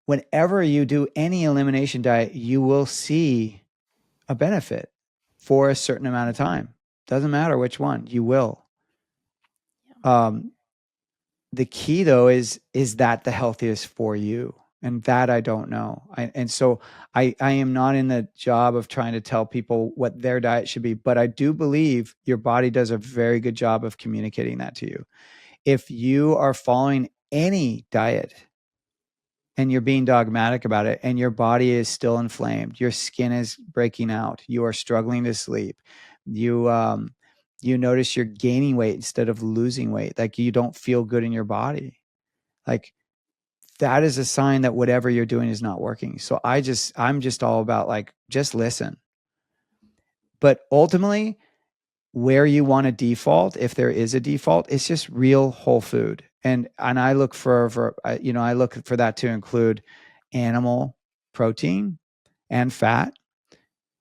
whenever you do any elimination diet, you will see a benefit for a certain amount of time. Doesn't matter which one, you will. The key though is that the healthiest for you? And that I don't know. So I am not in the job of trying to tell people what their diet should be, but I do believe your body does a very good job of communicating that to you. If you are following any diet and you're being dogmatic about it and your body is still inflamed, your skin is breaking out, you are struggling to sleep, you notice you're gaining weight instead of losing weight, like you don't feel good in your body, like that is a sign that whatever you're doing is not working. So I'm just all about like, just listen. But ultimately, where you want to default, if there is a default, it's just real whole food. And I look I look for that to include animal protein and fat.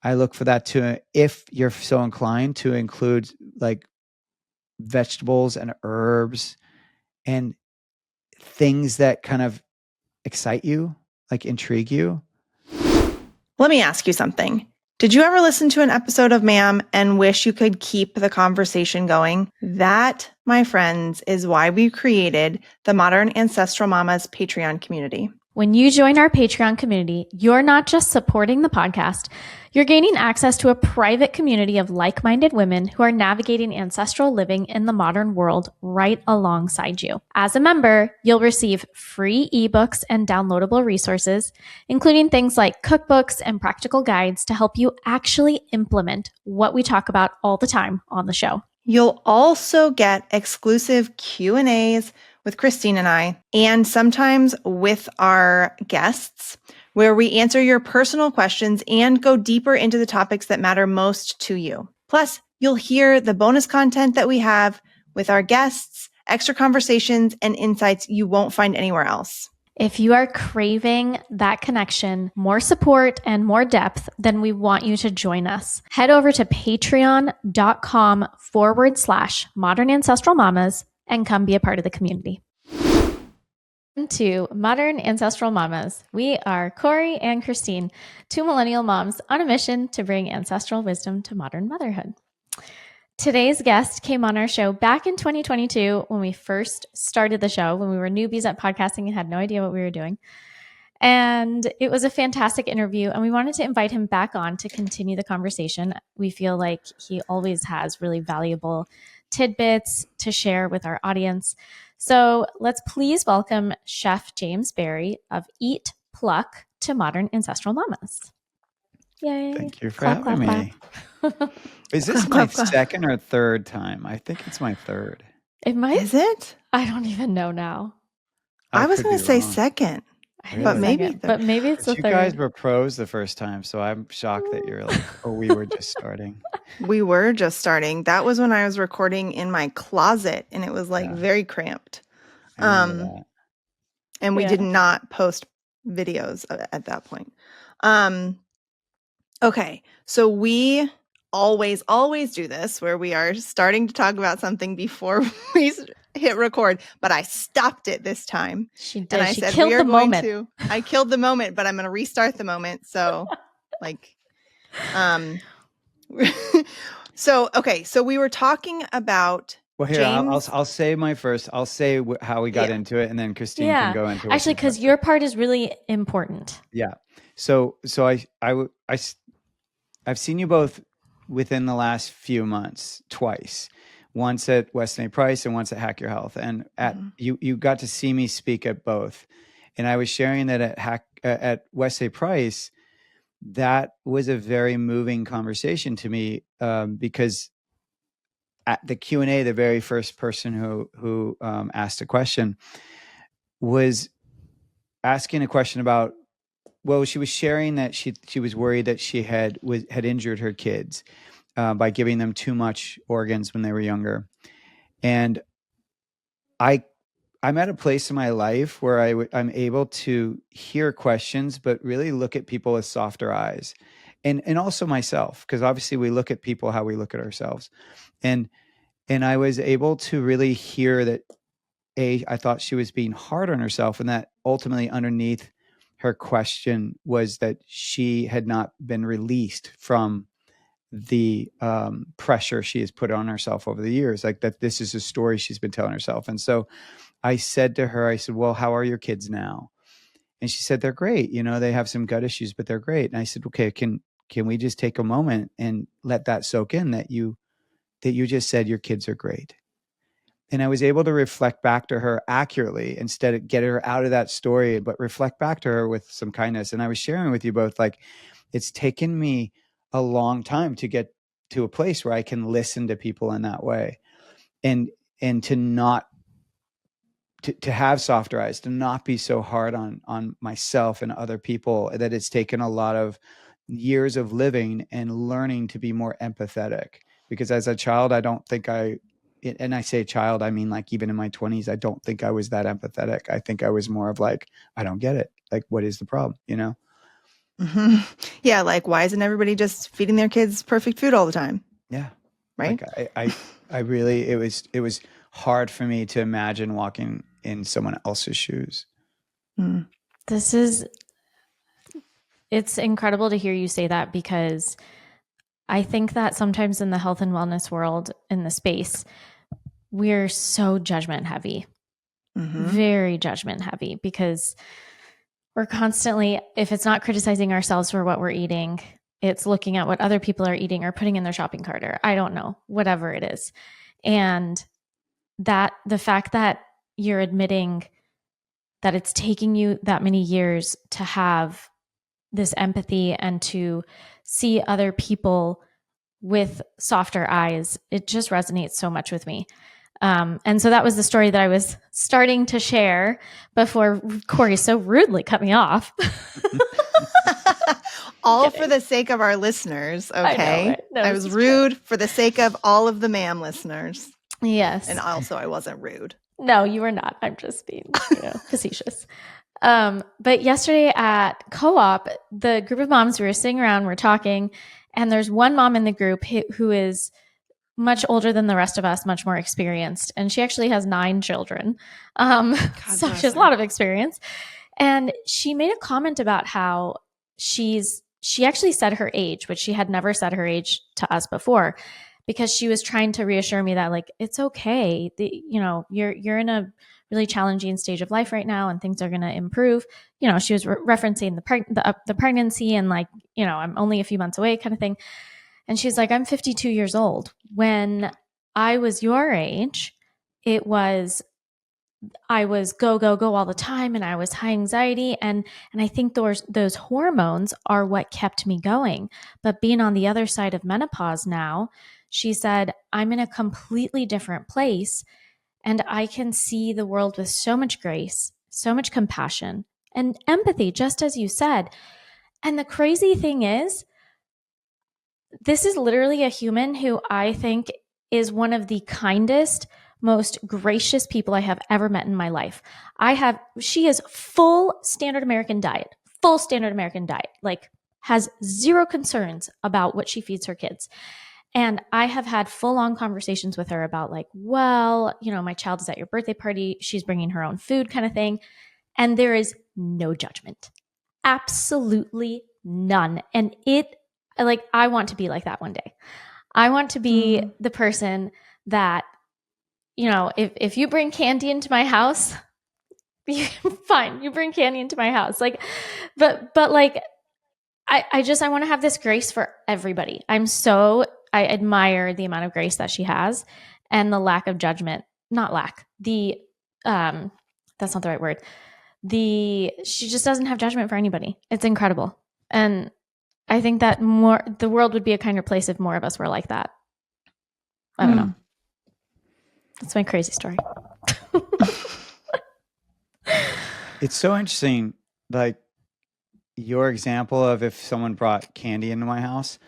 I look for that to, if you're so inclined, to include like vegetables and herbs and things that kind of excite you, like intrigue you. Let me ask you something. Did you ever listen to an episode of Ma'am and wish you could keep the conversation going? That, my friends, is why we created the Modern Ancestral Mamas Patreon community. When you join our Patreon community, you're not just supporting the podcast, you're gaining access to a private community of like-minded women who are navigating ancestral living in the modern world right alongside you. As a member, you'll receive free ebooks and downloadable resources, including things like cookbooks and practical guides to help you actually implement what we talk about all the time on the show. You'll also get exclusive Q&As with Christine and I, and sometimes with our guests, where we answer your personal questions and go deeper into the topics that matter most to you. Plus, you'll hear the bonus content that we have with our guests, extra conversations, and insights you won't find anywhere else. If you are craving that connection, more support, and more depth, then we want you to join us. Head over to patreon.com/Modern Ancestral Mamas and come be a part of the community. To Modern Ancestral Mamas. We are Corey and Christine, two millennial moms on a mission to bring ancestral wisdom to modern motherhood. Today's guest came on our show back in 2022 when we first started the show, when we were newbies at podcasting and had no idea what we were doing. And it was a fantastic interview, and we wanted to invite him back on to continue the conversation. We feel like he always has really valuable tidbits to share with our audience. So let's please welcome Chef James Berry of Eat Pluck to Modern Ancestral Mamas. Yay. Thank you for having me. Is this my second or third time? I think it's my third. It might. Is it? I don't even know now. I was going to say second. Really? But maybe it's the you third. You guys were pros the first time, so I'm shocked that you're like, oh, we were just starting. We were just starting. That was when I was recording in my closet, and it was like very cramped. And we did not post videos at that point. Okay, so we always do this where we are starting to talk about something before we hit record, but I stopped it this time. She did. And I said, we are going to, I killed the moment, but I'm going to restart the moment. So so we were talking about, well, here, James. I'll say my first, I'll say how we got into it, and then Christine can go into it. Actually, because your part is really important. Yeah. So I've seen you both within the last few months twice. Once at Weston A. Price and once at Hack Your Health. And you got to see me speak at both. And I was sharing that at Weston A. Price, that was a very moving conversation to me, because at the Q&A, the very first person who asked a question was asking a question about, well, she was sharing that she was worried that she had injured her kids by giving them too much organs when they were younger. And I'm at a place in my life where I'm able to hear questions, but really look at people with softer eyes, and also myself, because obviously we look at people how we look at ourselves. And I was able to really hear that I thought she was being hard on herself, and that ultimately underneath her question was that she had not been released from the pressure she has put on herself over the years, like that this is a story she's been telling herself. And so I said to her, I said, well, how are your kids now? And she said, they're great. You know, they have some gut issues, but they're great. And I said, okay, can we just take a moment and let that soak in, that you just said your kids are great? And I was able to reflect back to her accurately, instead of get her out of that story, but reflect back to her with some kindness. And I was sharing with you both, like, it's taken me a long time to get to a place where I can listen to people in that way, and to not to have softer eyes, to not be so hard on myself and other people. That it's taken a lot of years of living and learning to be more empathetic. Because as a child, I don't think and I say child, I mean, like, even in my 20s, I don't think I was that empathetic. I think I was more of like, I don't get it. Like, what is the problem? You know? Mm-hmm. Yeah, like, why isn't everybody just feeding their kids perfect food all the time? Yeah. Right? Like I really, it was hard for me to imagine walking in someone else's shoes. Mm. It's incredible to hear you say that, because I think that sometimes in the health and wellness world, in the space, we're so judgment heavy, very judgment heavy, because we're constantly, if it's not criticizing ourselves for what we're eating, it's looking at what other people are eating or putting in their shopping cart, or I don't know, whatever it is. And that the fact that you're admitting that it's taking you that many years to have this empathy and to see other people with softer eyes, it just resonates so much with me. And so that was the story that I was starting to share before Corey so rudely cut me off. All for the sake of our listeners, okay? I know, right? No, I was rude for the sake of all of the ma'am listeners. Yes. And also, I wasn't rude. No, you were not. I'm just being, facetious. But yesterday at co-op, the group of moms, we were sitting around, we're talking, and there's one mom in the group who is much older than the rest of us, much more experienced. And she actually has 9 children. So she has a lot of experience. And she made a comment about how she actually said her age, which she had never said her age to us before, because she was trying to reassure me that, like, it's okay. You're in a really challenging stage of life right now, and things are going to improve. She was referencing the pregnancy, and, like, I'm only a few months away, kind of thing. And she's like, I'm 52 years old. When I was your age, I was go, go, go all the time, and I was high anxiety. And I think those hormones are what kept me going. But being on the other side of menopause now, she said, I'm in a completely different place, and I can see the world with so much grace, so much compassion, and empathy, just as you said. And the crazy thing is, this is literally a human who I think is one of the kindest, most gracious people I have ever met in my life. She is full standard American diet, like, has zero concerns about what she feeds her kids. And I have had full on conversations with her about, like, well, my child is at your birthday party, she's bringing her own food, kind of thing. And there is no judgment, absolutely none. And I want to be like that one day. I want to be the person that, if you bring candy into my house, fine, you bring candy into my house. Like, but like, I want to have this grace for everybody. I admire the amount of grace that she has, and the lack of judgment, not lack, that's not the right word. She just doesn't have judgment for anybody. It's incredible. And I think that the world would be a kinder place if more of us were like that. I don't know. That's my crazy story. It's so interesting, like, your example of if someone brought candy into my house.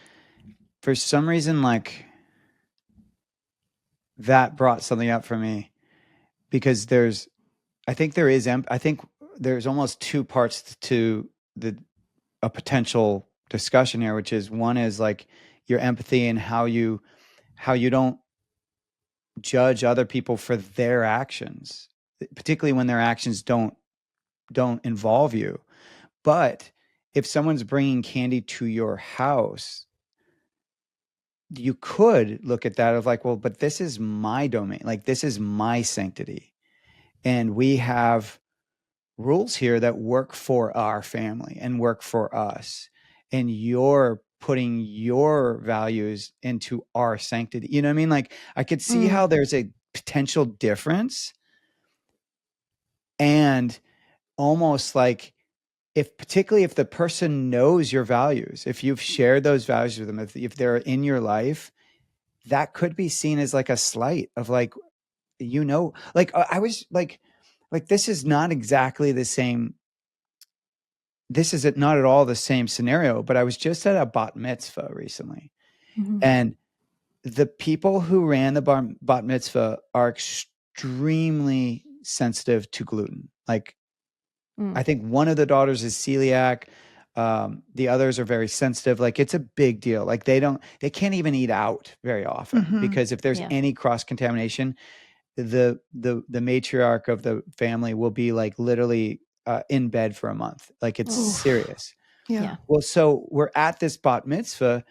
For some reason, like, that brought something up for me, because I think there's almost 2 parts to a potential discussion here, which is, one is, like, your empathy and how you don't judge other people for their actions, particularly when their actions don't involve you. But if someone's bringing candy to your house, you could look at that of like, well, but this is my domain. Like, this is my sanctity. And we have rules here that work for our family and work for us. And you're putting your values into our sanctity. You know what I mean? Like, I could see how there's a potential difference, and almost like, particularly if the person knows your values, if you've shared those values with them, if they're in your life, that could be seen as like a slight of like, like I was like, this is not exactly the same. This is not at all the same scenario, but I was just at a bat mitzvah recently, and the people who ran the bat mitzvah are extremely sensitive to gluten. Like, I think one of the daughters is celiac. The others are very sensitive. Like, it's a big deal. Like, they can't even eat out very often, because if there's any cross contamination, the matriarch of the family will be like literally in bed for a month. Like, it's serious. Yeah. Well, so we're at this bat mitzvah,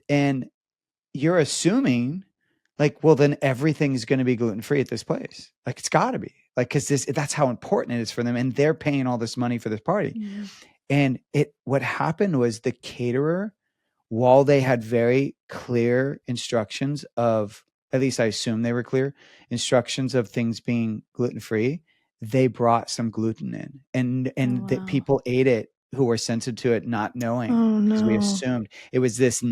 and you're assuming like, well, then everything's going to be gluten-free at this place. Like, it's got to be, like, because that's how important it is for them, and they're paying all this money for this party. And what happened was, the caterer, while they had very clear instructions of, at least I assume they were clear instructions of things being gluten-free, they brought some gluten in, and that people ate it who were sensitive to it, not knowing, because we assumed it was this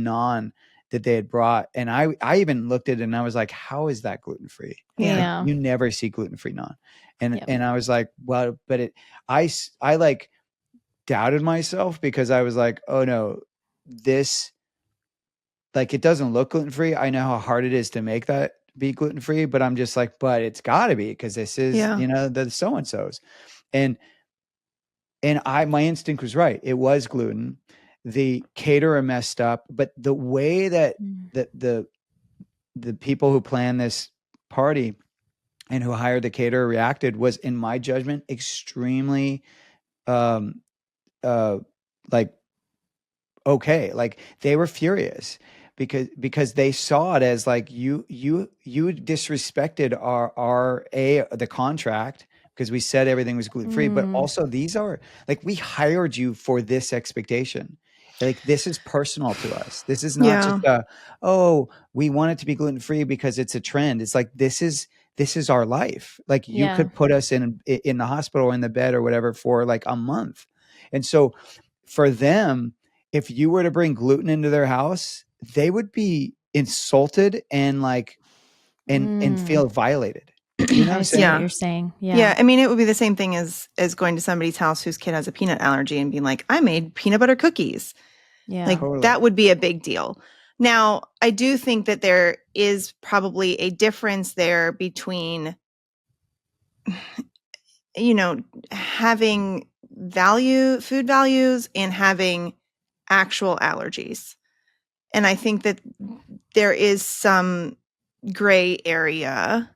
that they had brought. And I even looked at it and I was like, how is that gluten-free? Like, you never see gluten-free naan. And I was like, well, but I like doubted myself, because I was like, oh no, this, like, it doesn't look gluten-free. I know how hard it is to make that be gluten-free, but I'm just like, but it's gotta be, because this is, the so-and-sos. And my instinct was right. It was gluten. The caterer messed up, but the way that the people who planned this party and who hired the caterer reacted was, in my judgment, extremely like, okay. Like, they were furious, because they saw it as like, you disrespected the contract, because we said everything was gluten-free, but also, these are like, we hired you for this expectation. Like, this is personal to us. This is not just we want it to be gluten-free because it's a trend. It's like, this is our life. Like, you could put us in the hospital or in the bed or whatever for like a month. And so for them, if you were to bring gluten into their house, they would be insulted and like, and feel violated. You know what I'm saying? What you're saying. Yeah. I mean, it would be the same thing as going to somebody's house whose kid has a peanut allergy and being like, I made peanut butter cookies. Like, Totally. that would be a big deal. Now, I do think that there is probably a difference there between, having food values and having actual allergies. And I think that there is some gray area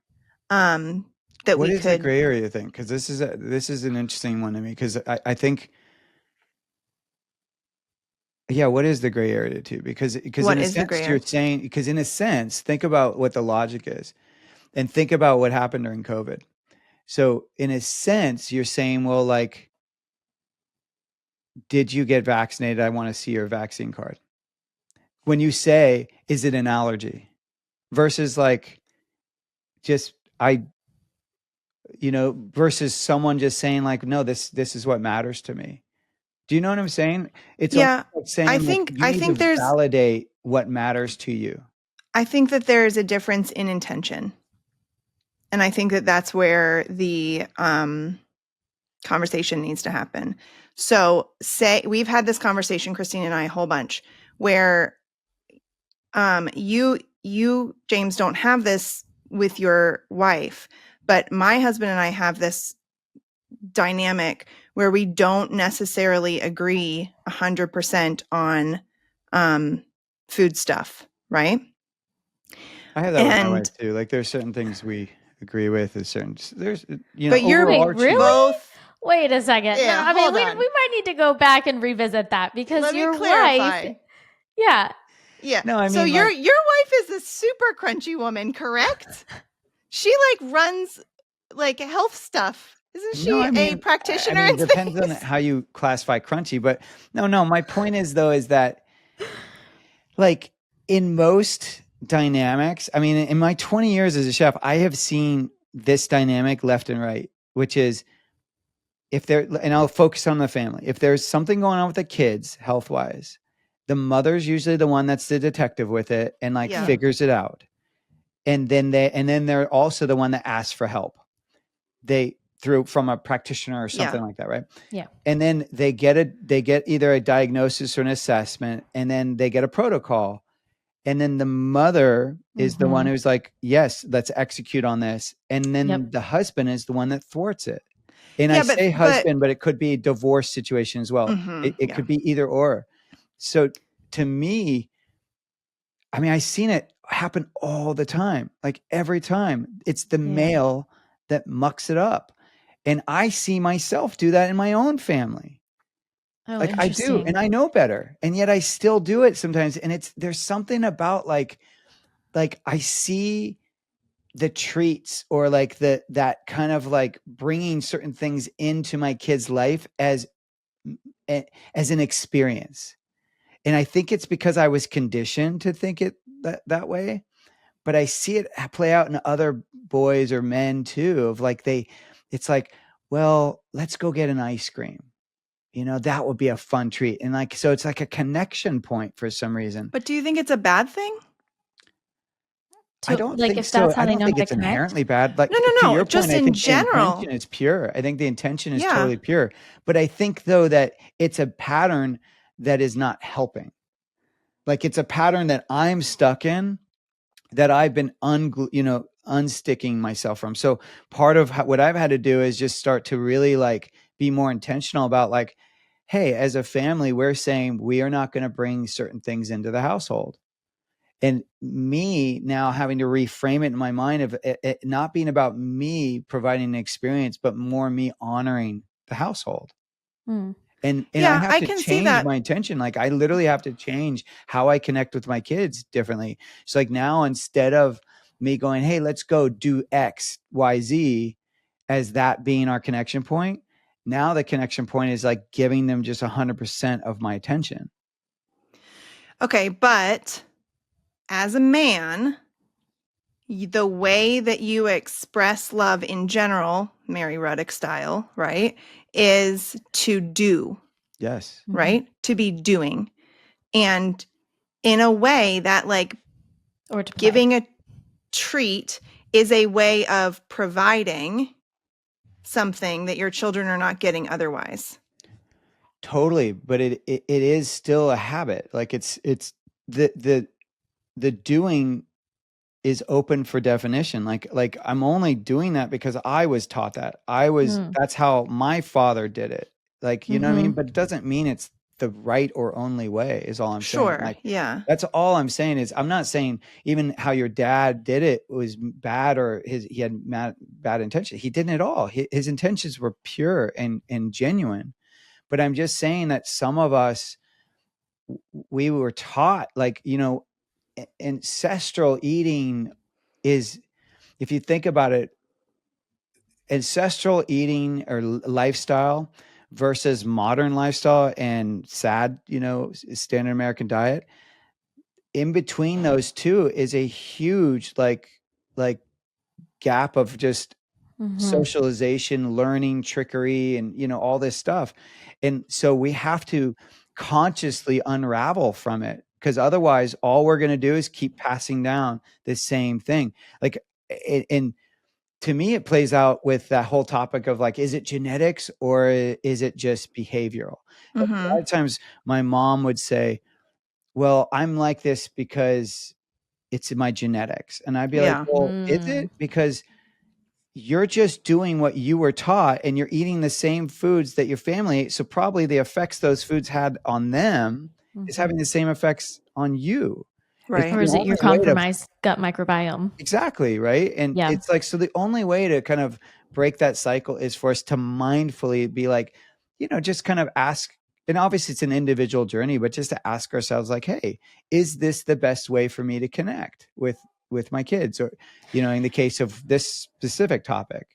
that What we is could. the gray area thing? Because this is an interesting one to me, because I think, yeah, what is the gray area too? Because What in a is the sense, gray you're area? saying, because in a sense, think about what the logic is, and think about what happened during COVID. So in a sense, you're saying, well, like, did you get vaccinated? I want to see your vaccine card. When you say, is it an allergy? Versus like, just versus someone just saying like, no, this is what matters to me. Do you know what I'm saying? It's almost Yeah, like saying, I like, think you need to there's validate what matters to you. I think that there is a difference in intention. And I think that that's where the conversation needs to happen. So say we've had this conversation, Christine and I, a whole bunch, where you James don't have this with your wife, but my husband and I have this dynamic where we don't necessarily agree 100% on food stuff, right? I have that with my wife too. Like, there's certain things we agree with, there's but you're overarching. both Wait a second. Yeah, I mean, hold we on. might need to go back and revisit that because Let me your clarify. wife, yeah. Yeah. No, I So mean, your like, wife is a super crunchy woman, correct? She like runs like health stuff. Isn't no, she I a mean, practitioner it in depends on space? how you classify crunchy, but no, my point is though, is that like in most dynamics, I mean, in my 20 years as a chef, I have seen this dynamic left and right, which is if there, and I'll focus on the family. If there's something going on with the kids health wise, the mother's usually the one that's the detective with it and like Yeah. figures it out. And then they're also the one that asks for help. They through from a practitioner or something like that, right? Yeah. And then they get either a diagnosis or an assessment, and then they get a protocol. And then the mother is the one who's like, yes, let's execute on this. And then the husband is the one that thwarts it. And I Yeah, say but husband, but it could be a divorce situation as well. It yeah. could be either or. So to me, I mean, I've seen it happen all the time. Like every time it's the male that mucks it up. And I see myself do that in my own family. Oh, Like I do, interesting. and I know better. And yet I still do it sometimes. And there's something about like I see the treats or like that kind of like bringing certain things into my kid's life as an experience. And I think it's because I was conditioned to think it that way, but I see it play out in other boys or men too of like it's like, well, let's go get an ice cream. You know, that would be a fun treat. And like, so it's like a connection point for some reason. But do you think it's a bad thing? I don't like think if so. that's how I they don't know how think to it's connect? inherently bad. Like to No. your point, Just I in think the general. intention is pure. I think the intention is Yeah. totally pure. But I think though that it's a pattern that is not helping. Like it's a pattern that I'm stuck in that I've been unsticking myself from. So part of what I've had to do is just start to really like be more intentional about like, hey, as a family, we're saying we are not going to bring certain things into the household. And me now having to reframe it in my mind of it not being about me providing an experience, but more me honoring the household. Mm. And I Yeah, have I to can see change that. my intention. Like I literally have to change how I connect with my kids differently. So like now instead of me going, hey, let's go do X, Y, Z as that being our connection point, now the connection point is like giving them just 100% of my attention. Okay, but as a man, the way that you express love in general, Mary Ruddick style, right, is to do, Yes. right? To be doing. And in a way that like Or to giving a treat is a way of providing something that your children are not getting otherwise. Totally. But it is still a habit. Like it's the doing is open for definition. Like I'm only doing that because I was taught that. That's how my father did it. Like, you know what I mean? But it doesn't mean it's the right or only way is all I'm saying. Sure. Like Yeah. that's all I'm saying is I'm not saying even how your dad did it was bad or he had bad intentions. He didn't at all. His intentions were pure and genuine. But I'm just saying that some of us, we were taught like, you know, ancestral eating is, if you think about it, ancestral eating or lifestyle versus modern lifestyle and sad, you know, standard American diet. In between those two is a huge like gap of just socialization, learning, trickery, and you know all this stuff. And so we have to consciously unravel from it because otherwise all we're going to do is keep passing down the same thing. Like and to me it plays out with that whole topic of like, is it genetics or is it just behavioral? Like, a lot of times my mom would say, well, I'm like this because it's in my genetics. And I'd be like, Yeah. well, is it? Because you're just doing what you were taught and you're eating the same foods that your family ate. So probably the effects those foods had on them is having the same effects on you. Right. Or the is it your only way to compromised gut microbiome? exactly, right? And Yeah. it's like, so the only way to kind of break that cycle is for us to mindfully be like, just kind of ask. And obviously it's an individual journey, but just to ask ourselves like, hey, is this the best way for me to connect with my kids? Or, in the case of this specific topic.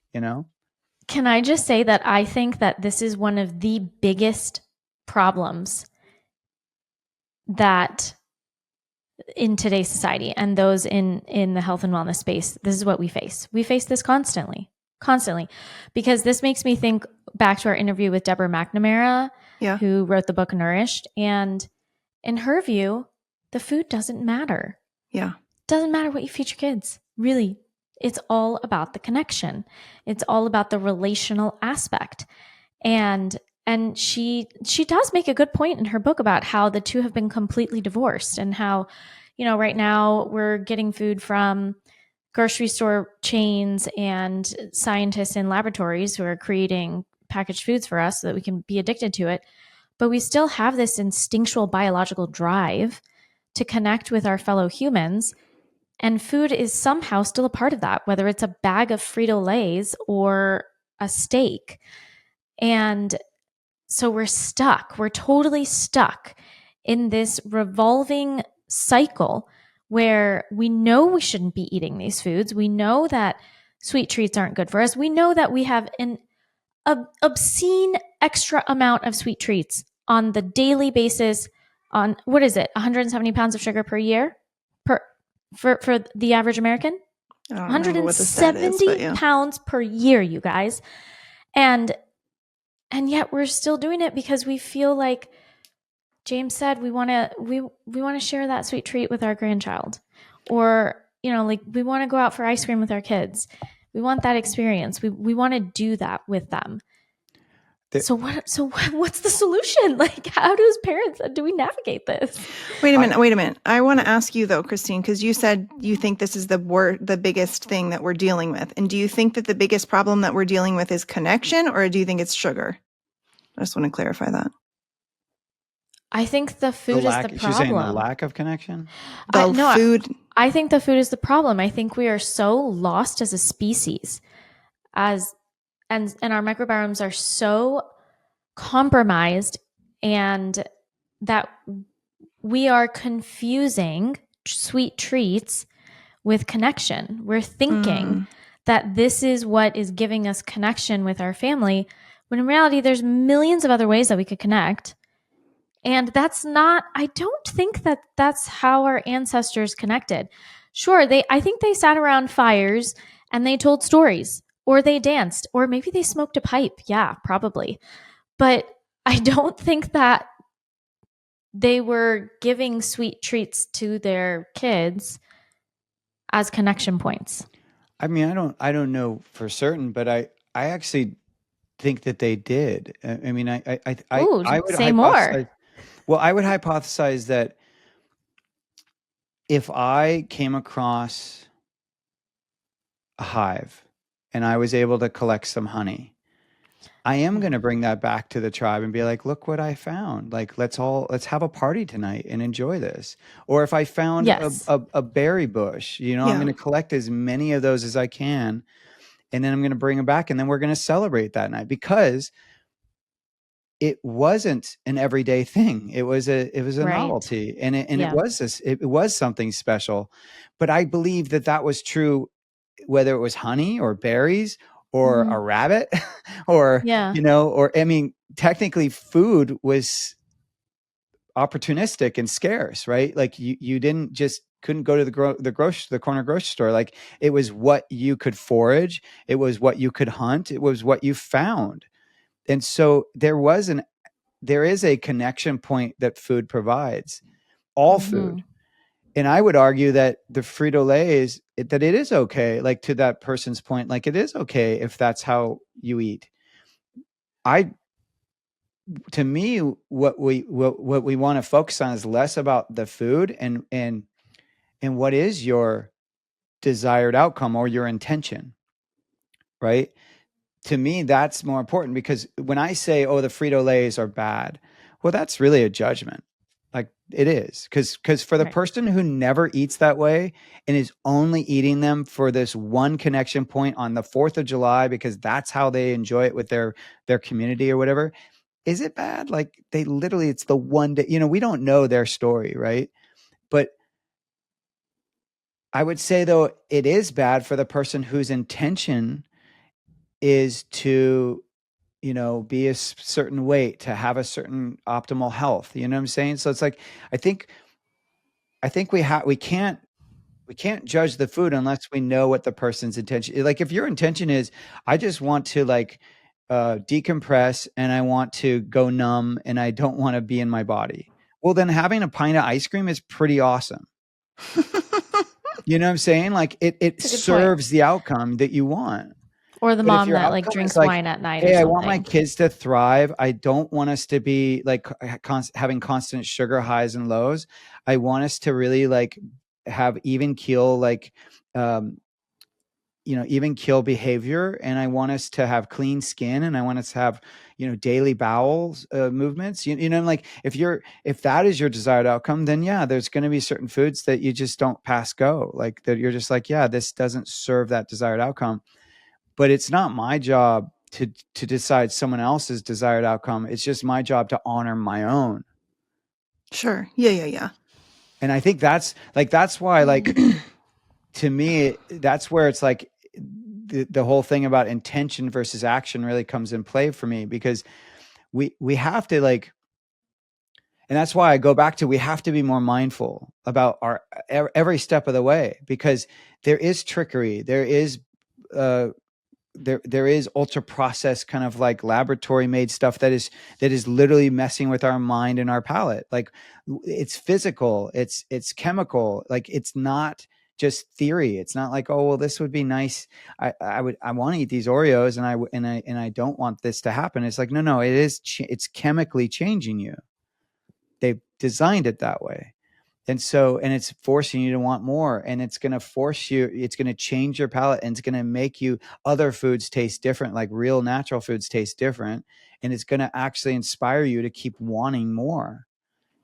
Can I just say that I think that this is one of the biggest problems that in today's society and those in the health and wellness space, this is what we face. We face this constantly, because this makes me think back to our interview with Deborah McNamara, Yeah. who wrote the book Nourished. And in her view, the food doesn't matter. Yeah. Doesn't matter what you feed your kids. Really, it's all about the connection. It's all about the relational aspect. And she does make a good point in her book about how the two have been completely divorced, and how, right now we're getting food from grocery store chains and scientists in laboratories who are creating packaged foods for us so that we can be addicted to it. But we still have this instinctual biological drive to connect with our fellow humans. And food is somehow still a part of that, whether it's a bag of Frito-Lays or a steak. And so we're stuck. We're totally stuck in this revolving cycle where we know we shouldn't be eating these foods. We know that sweet treats aren't good for us. We know that we have an obscene extra amount of sweet treats on the daily basis, on what is it, 170 pounds of sugar per year per for the average American? I don't remember what the stat is, 170 but yeah. pounds per year, you guys. And yet we're still doing it because we feel like James said we want to share that sweet treat with our grandchild, or like we want to go out for ice cream with our kids. We want that experience. We want to do that with them. So what's the solution? Like, how do we navigate this? Wait a minute. I want to ask you though, Christine, because you said you think this is the biggest thing that we're dealing with. And do you think that the biggest problem that we're dealing with is connection, or do you think it's sugar? I just want to clarify that. I think the food is the She's saying the problem. lack of connection. I think the food is the problem. I think we are so lost as a species, and our microbiomes are so compromised, and that we are confusing sweet treats with connection. We're thinking that this is what is giving us connection with our family, when in reality there's millions of other ways that we could connect. And I don't think that that's how our ancestors connected. Sure, I think they sat around fires and they told stories, or they danced, or maybe they smoked a pipe. Yeah, probably. But I don't think that they were giving sweet treats to their kids as connection points. I mean, I don't know for certain, but I actually think that they did. I mean, I would say more. Well, I would hypothesize that if I came across a hive and I was able to collect some honey, I am going to bring that back to the tribe and be like, look what I found. Like, let's have a party tonight and enjoy this. Or if I found Yes. a berry bush, I'm going to collect as many of those as I can. And then I'm going to bring them back, and then we're going to celebrate that night, because it wasn't an everyday thing. It was a Right. novelty, and Yeah. it was something special. But I believe that was true, whether it was honey or berries or a rabbit or, Yeah. or, I mean, technically food was opportunistic and scarce, right? Like you couldn't go to the corner grocery store. Like, it was what you could forage. It was what you could hunt. It was what you found. And so there is a connection point that food provides, all food. And I would argue that the Frito-Lays, that it is okay, like, to that person's point, like, it is okay if that's how you eat. To me, what we want to focus on is less about the food and what is your desired outcome or your intention, right? To me, that's more important, because when I say, oh, the Frito-Lays are bad, well, that's really a judgment. Like it is, because for the Right. person who never eats that way and is only eating them for this one connection point on the 4th of July because that's how they enjoy it with their community or whatever, is it bad? Like they literally, it's the one day, we don't know their story, right? But I would say though, it is bad for the person whose intention is to, be a certain weight, to have a certain optimal health. You know what I'm saying? So it's like, I think, we can't judge the food unless we know what the person's intention is. Like if your intention is, I just want to like decompress and I want to go numb and I don't want to be in my body. Well, then having a pint of ice cream is pretty awesome. You know what I'm saying? Like it It's a good point. serves the outcome that you want. Or the But if mom your that like outcome is drinks like, wine at night or hey, I want my something. kids to thrive. I don't want us to be like having constant sugar highs and lows. I want us to really like have even keel, like, um, even keel behavior. And I want us to have clean skin and I want us to have, daily bowels movements. Like if that is your desired outcome, then yeah, there's going to be certain foods that you just don't pass go. Like that you're just like, yeah, this doesn't serve that desired outcome. But it's not my job to decide someone else's desired outcome. It's just my job to honor my own. Sure. Yeah. And I think that's why, like, to me, that's where it's like the whole thing about intention versus action really comes in play for me, because we have to like, and that's why I go back to, we have to be more mindful about our every step of the way, because there is trickery, there is uh there is ultra processed kind of like laboratory made stuff that is literally messing with our mind and our palate. Like it's physical, it's chemical, like it's not just theory. It's not like, oh well, this would be nice. I want to eat these Oreos and I don't want this to happen. It's like, no, it's chemically changing you. They've designed it that way. And it's forcing you to want more, and it's going to it's going to change your palate, and it's going to make you other foods taste different, like real natural foods taste different. And it's going to actually inspire you to keep wanting more.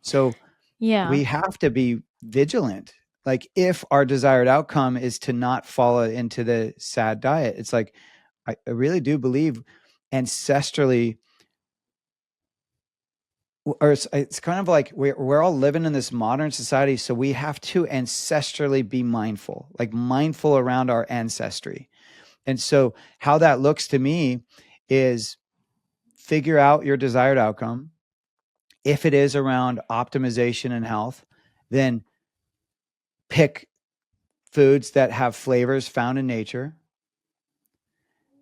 So Yeah. we have to be vigilant. Like if our desired outcome is to not fall into the sad diet, it's like, I really do believe ancestrally, or it's kind of like we're all living in this modern society, so we have to ancestrally be mindful, like mindful around our ancestry. And so how that looks to me is, figure out your desired outcome. If it is around optimization and health, then pick foods that have flavors found in nature,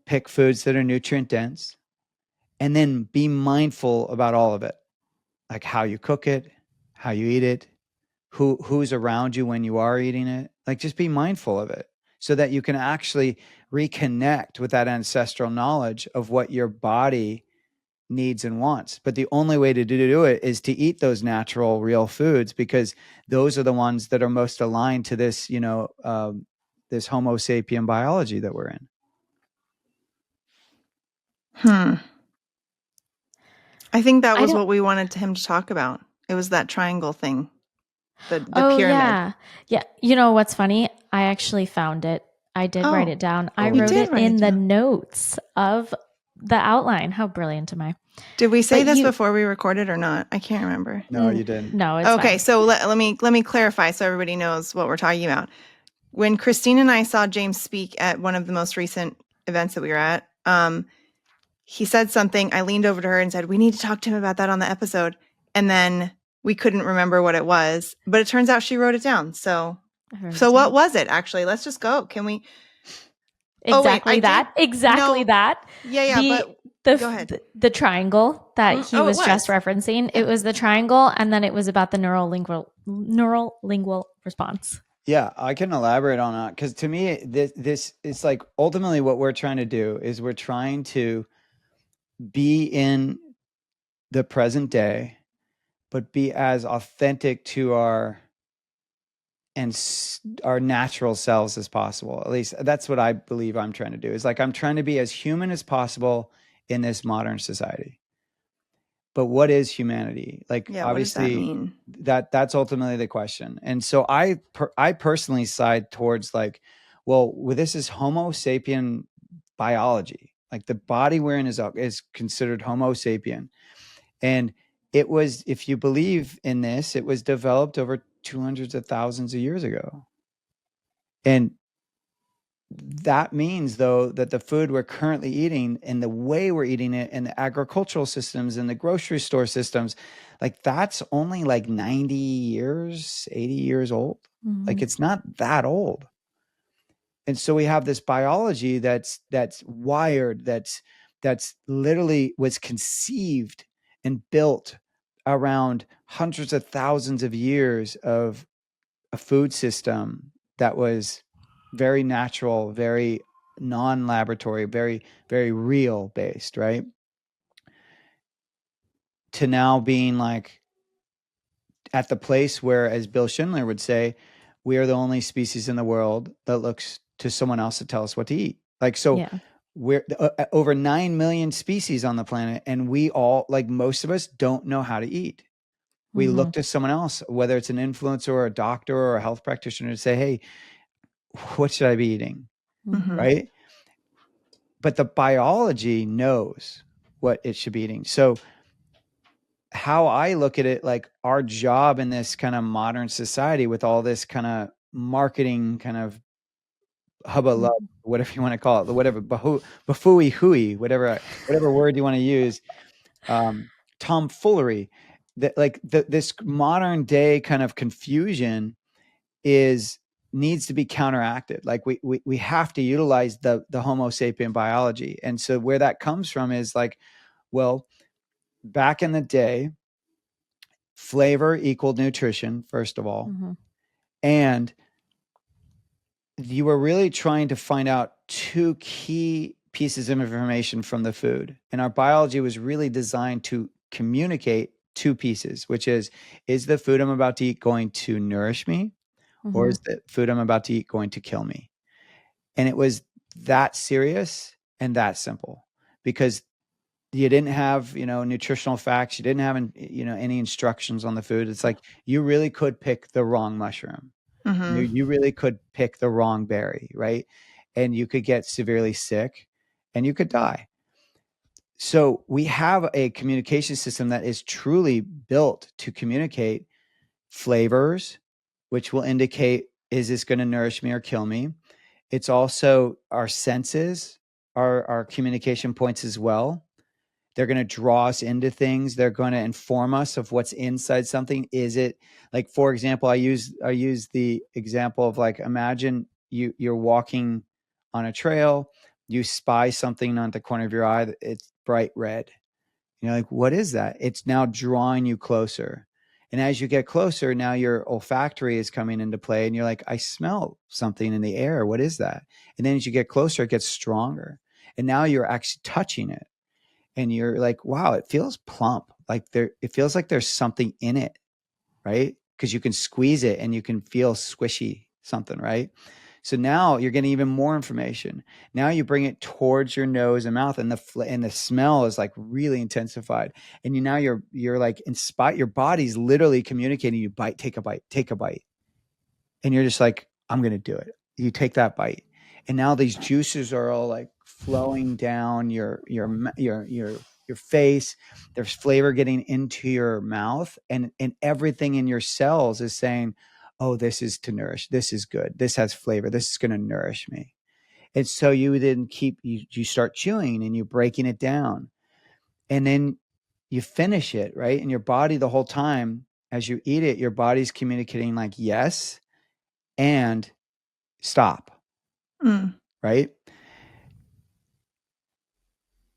pick foods that are nutrient dense, and then be mindful about all of it, like how you cook it, how you eat it, who's around you when you are eating it. Like just be mindful of it so that you can actually reconnect with that ancestral knowledge of what your body needs and wants. But the only way to do it is to eat those natural, real foods, because those are the ones that are most aligned to this, this Homo sapien biology that we're in. I think that was what we wanted him to talk about. It was that triangle thing, the pyramid. Yeah. You know what's funny? I actually found it. I did write it down. I You wrote did it write in it the down. notes of the outline. How brilliant am I? Did we say But this before we recorded or not? I can't remember. No, you didn't. No, it's Okay, fine. so let me clarify so everybody knows what we're talking about. When Christine and I saw James speak at one of the most recent events that we were at, he said something. I leaned over to her and said, "We need to talk to him about that on the episode." And then we couldn't remember what it was, but it turns out she wrote it down. So what was it actually? Let's just go. Can we? Exactly that. Yeah. But go ahead. The triangle that he was just referencing. Yeah. It was the triangle, and then it was about the neural lingual response. Yeah, I can elaborate on that, because to me, this is like ultimately what we're trying to do is we're trying to be in the present day, but be as authentic to our natural selves as possible. At least that's what I believe I'm trying to do. Is like I'm trying to be as human as possible in this modern society. but what is humanity? Like, Yeah, what does that obviously mean? that's ultimately the question. And so I personally side towards like, well, this is Homo sapien biology. Like the body we're in is considered Homo sapien. And it was, if you believe in this, it was developed over 200s of thousands of years ago. And that means, though, that the food we're currently eating and the way we're eating it and the agricultural systems and the grocery store systems, like that's only like 90 years, 80 years old. Like it's not that old. And so we have this biology that's wired, that's literally was conceived and built around hundreds of thousands of years of a food system that was very natural, very non-laboratory, very, very real based, right? To now being like at the place where, as Bill Schindler would say, we are the only species in the world that looks to someone else to tell us what to eat. Like, so Yeah. we're over 9 million species on the planet, and we all, like most of us, don't know how to eat. We look to someone else, whether it's an influencer or a doctor or a health practitioner, to say, hey, what should I be eating? Mhm. Right? But the biology knows what it should be eating. So how I look at it, like our job in this kind of modern society with all this kind of marketing kind of hubba love, whatever you want to call it, whatever bafooey hooey, whatever word you want to use, tomfoolery, that like this modern day kind of confusion is needs to be counteracted. Like we have to utilize the Homo sapien biology. And so where that comes from is like, well, back in the day, flavor equaled nutrition, first of all. And you were really trying to find out two key pieces of information from the food. And our biology was really designed to communicate two pieces, which is the food I'm about to eat going to nourish me? Or is the food I'm about to eat going to kill me? And it was that serious and that simple, because you didn't have, nutritional facts. You didn't have, any instructions on the food. It's like you really could pick the wrong mushroom. You, Mhm. you really could pick the wrong berry, right? And you could get severely sick and you could die. So we have a communication system that is truly built to communicate flavors, which will indicate, is this going to nourish me or kill me? It's also our senses, our communication points as well. They're going to draw us into things. They're going to inform us of what's inside something. Is it, like, for example, I use the example of, like, imagine you're walking on a trail, you spy something on the corner of your eye. It's bright red. You're like, what is that? It's now drawing you closer. And as you get closer, now your olfactory is coming into play. And you're like, I smell something in the air. What is that? And then as you get closer, it gets stronger. And now you're actually touching it. And you're like, wow, it feels plump. Like it feels like there's something in it, right? Because you can squeeze it and you can feel squishy something, right? So now you're getting even more information. Now you bring it towards your nose and mouth, and the smell is like really intensified. And you're like inspired. Your body's literally communicating. You bite, take a bite, take a bite, and you're just like, I'm gonna do it. You take that bite, and now these juices are all like flowing down your face. There's flavor getting into your mouth, and everything in your cells is saying, oh, this is to nourish. This is good. This has flavor. This is going to nourish me. And so you then you start chewing and you're breaking it down, and then you finish it, right? And your body, the whole time as you eat it, your body's communicating like yes and stop, Mm. right?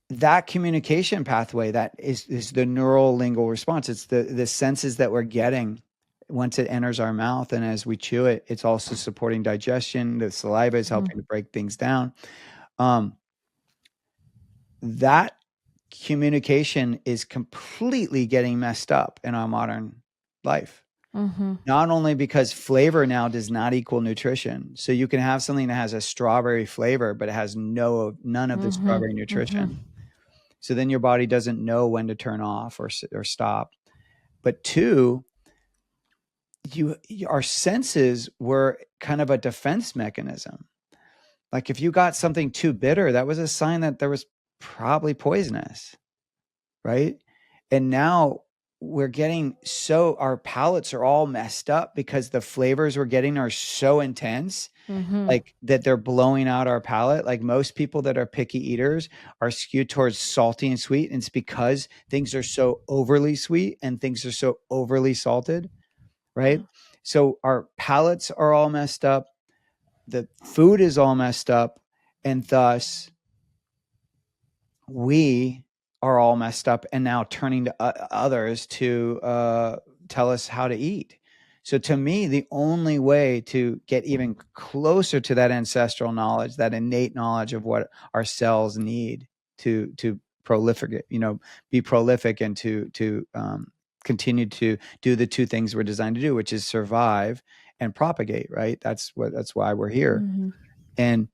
That communication pathway, that is the neural lingual response. It's the senses that we're getting once it enters our mouth, and as we chew it, it's also supporting digestion. The saliva is helping to break things down. That communication is completely getting messed up in our modern life. Not only because flavor now does not equal nutrition. So you can have something that has a strawberry flavor, but it has none of the strawberry nutrition. So then your body doesn't know when to turn off or stop. But two, our senses were kind of a defense mechanism. Like if you got something too bitter, that was a sign that there was probably poisonous, right? And now we're getting our palates are all messed up because the flavors we're getting are so intense, like that they're blowing out our palate. Like most people that are picky eaters are skewed towards salty and sweet. And it's because things are so overly sweet and things are so overly salted, right? So our palates are all messed up. The food is all messed up. And thus we are all messed up and now turning to others to tell us how to eat. So to me, the only way to get even closer to that ancestral knowledge, that innate knowledge of what our cells need to proliferate, be prolific and to continue to do the two things we're designed to do, which is survive and propagate. Right? That's why we're here. And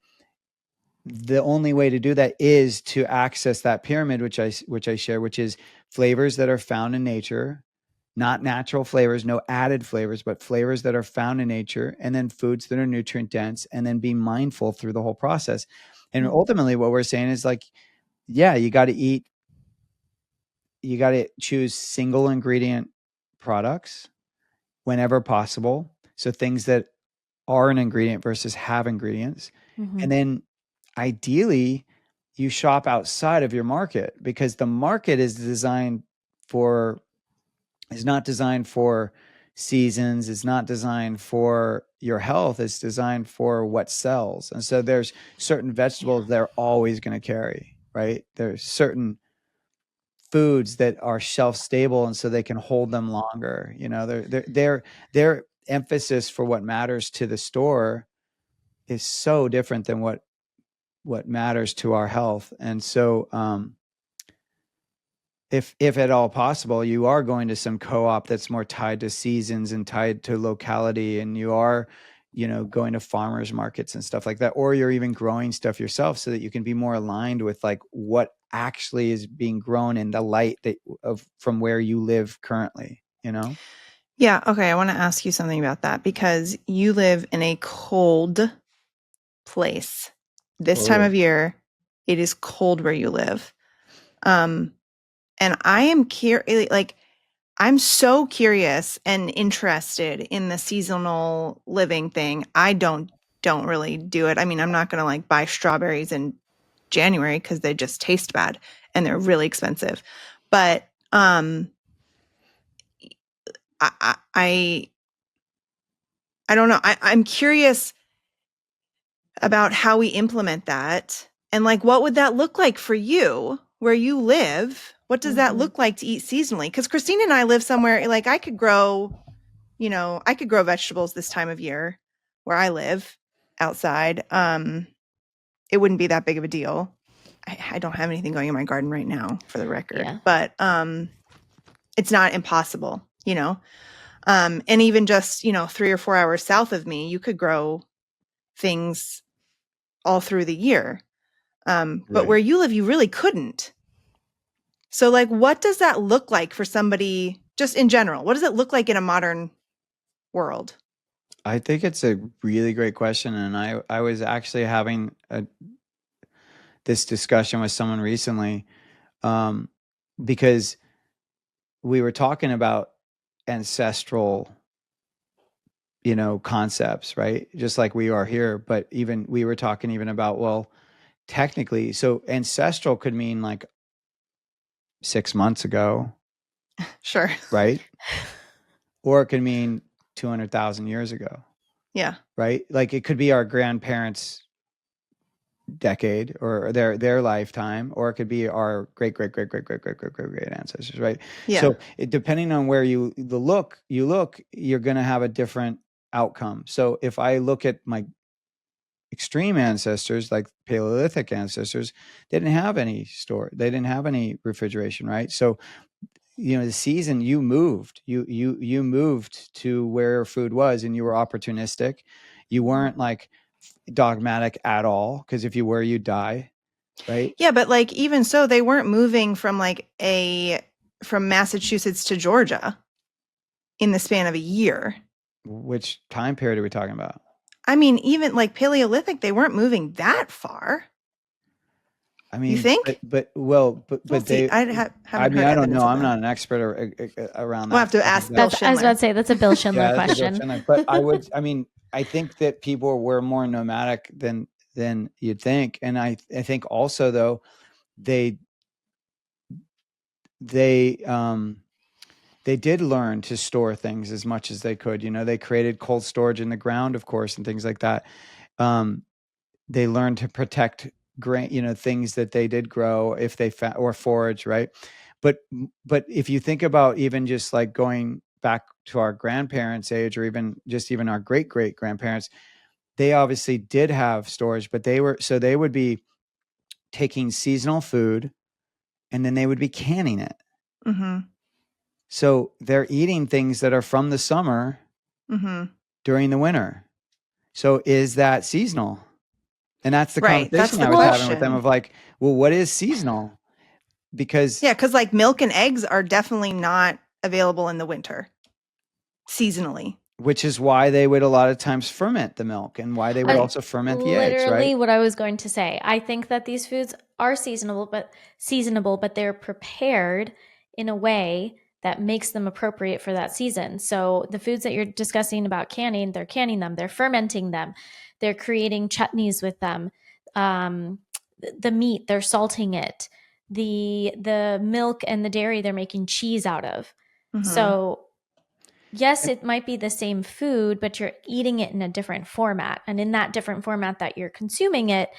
the only way to do that is to access that pyramid, which I share, which is flavors that are found in nature, not natural flavors, no added flavors, but flavors that are found in nature, and then foods that are nutrient dense, and then be mindful through the whole process. And ultimately what we're saying is like, yeah, you got to choose single ingredient products whenever possible. So things that are an ingredient versus have ingredients. And then ideally you shop outside of your market, because the market is not designed for seasons. It's not designed for your health. It's designed for what sells. And so there's certain vegetables they're always going to carry, right? There's certain foods that are shelf stable, and so they can hold them longer. Their emphasis for what matters to the store is so different than what matters to our health. And so if at all possible, you are going to some co-op that's more tied to seasons and tied to locality, and you are going to farmers markets and stuff like that, or you're even growing stuff yourself so that you can be more aligned with like what actually is being grown in the light from where you live currently. Yeah. Okay. I want to ask you something about that, because you live in a cold place. This time of year, it is cold where you live. And I am I'm so curious and interested in the seasonal living thing. I don't really do it. I mean, I'm not going to like buy strawberries in January because they just taste bad and they're really expensive. But I don't know. I'm curious about how we implement that, and like, what would that look like for you where you live? What does that look like to eat seasonally? Because Christine and I live somewhere like I could grow vegetables this time of year where I live outside. It wouldn't be that big of a deal. I don't have anything going in my garden right now, for the record, but it's not impossible, and even just 3 or 4 hours south of me, you could grow things all through the year. But where you live, you really couldn't. So like, what does that look like for somebody just in general? What does it look like in a modern world? I think it's a really great question. And I was actually having this discussion with someone recently, because we were talking about ancestral concepts, right? Just like we are here, but even we were talking even about, well, technically, so ancestral could mean like 6 months ago. Sure. Right? Or it could mean 200,000 years ago. Yeah. Right? Like it could be our grandparents' decade or their lifetime, or it could be our great ancestors, right? Yeah. So depending on where you look, you're going to have a different outcome. So if I look at my extreme ancestors, like Paleolithic ancestors, they didn't have any they didn't have any refrigeration, right? So the season you moved to where food was, and you were opportunistic. You weren't like dogmatic at all, because if you were, you'd die. right? Yeah, but like even so, they weren't moving from from Massachusetts to Georgia in the span of a year. Which time period are we talking about? I mean, even like Paleolithic, they weren't moving that far. I You mean, think? We'll but see. they. I Haven't mean, heard I don't know. evidence of I'm that. not an expert around We'll that have to stuff ask Bill exactly. That's, I was about Schindler. to say, that's a Bill Schindler Yeah, that's a good question. question. But I mean, I think that people were more nomadic than you'd think, and I think also though they they um they did learn to store things as much as they could. You know, they created cold storage in the ground, of course, and things like that. Um, they learned to protect grain, you know, things that they did grow if they found or forage, right? But but if you think about even just like going back to our grandparents' age, or even our great great grandparents, they obviously did have storage, but they would be taking seasonal food and then they would be canning it. Mm-hmm. So they're eating things that are from the summer Mm-hmm. during the winter. So is that seasonal? And that's the Right. That's conversation the I was Well, having with them question. of like, well, what is seasonal? Because Yeah, because like milk and eggs are definitely not available in the winter seasonally. which is why they would a lot of times ferment the milk and why they would Right. also ferment the eggs, right? literally what I was going to say. I think that these foods are seasonable, but they're prepared in a way that makes them appropriate for that season. So the foods that you're discussing about canning, they're canning them, they're fermenting them, they're creating chutneys with them. Um, the meat, they're salting it. The milk and the dairy, they're making cheese out of. Mm-hmm. So yes, it might be the same food, but you're eating it in a different format. And in that different format that you're consuming it,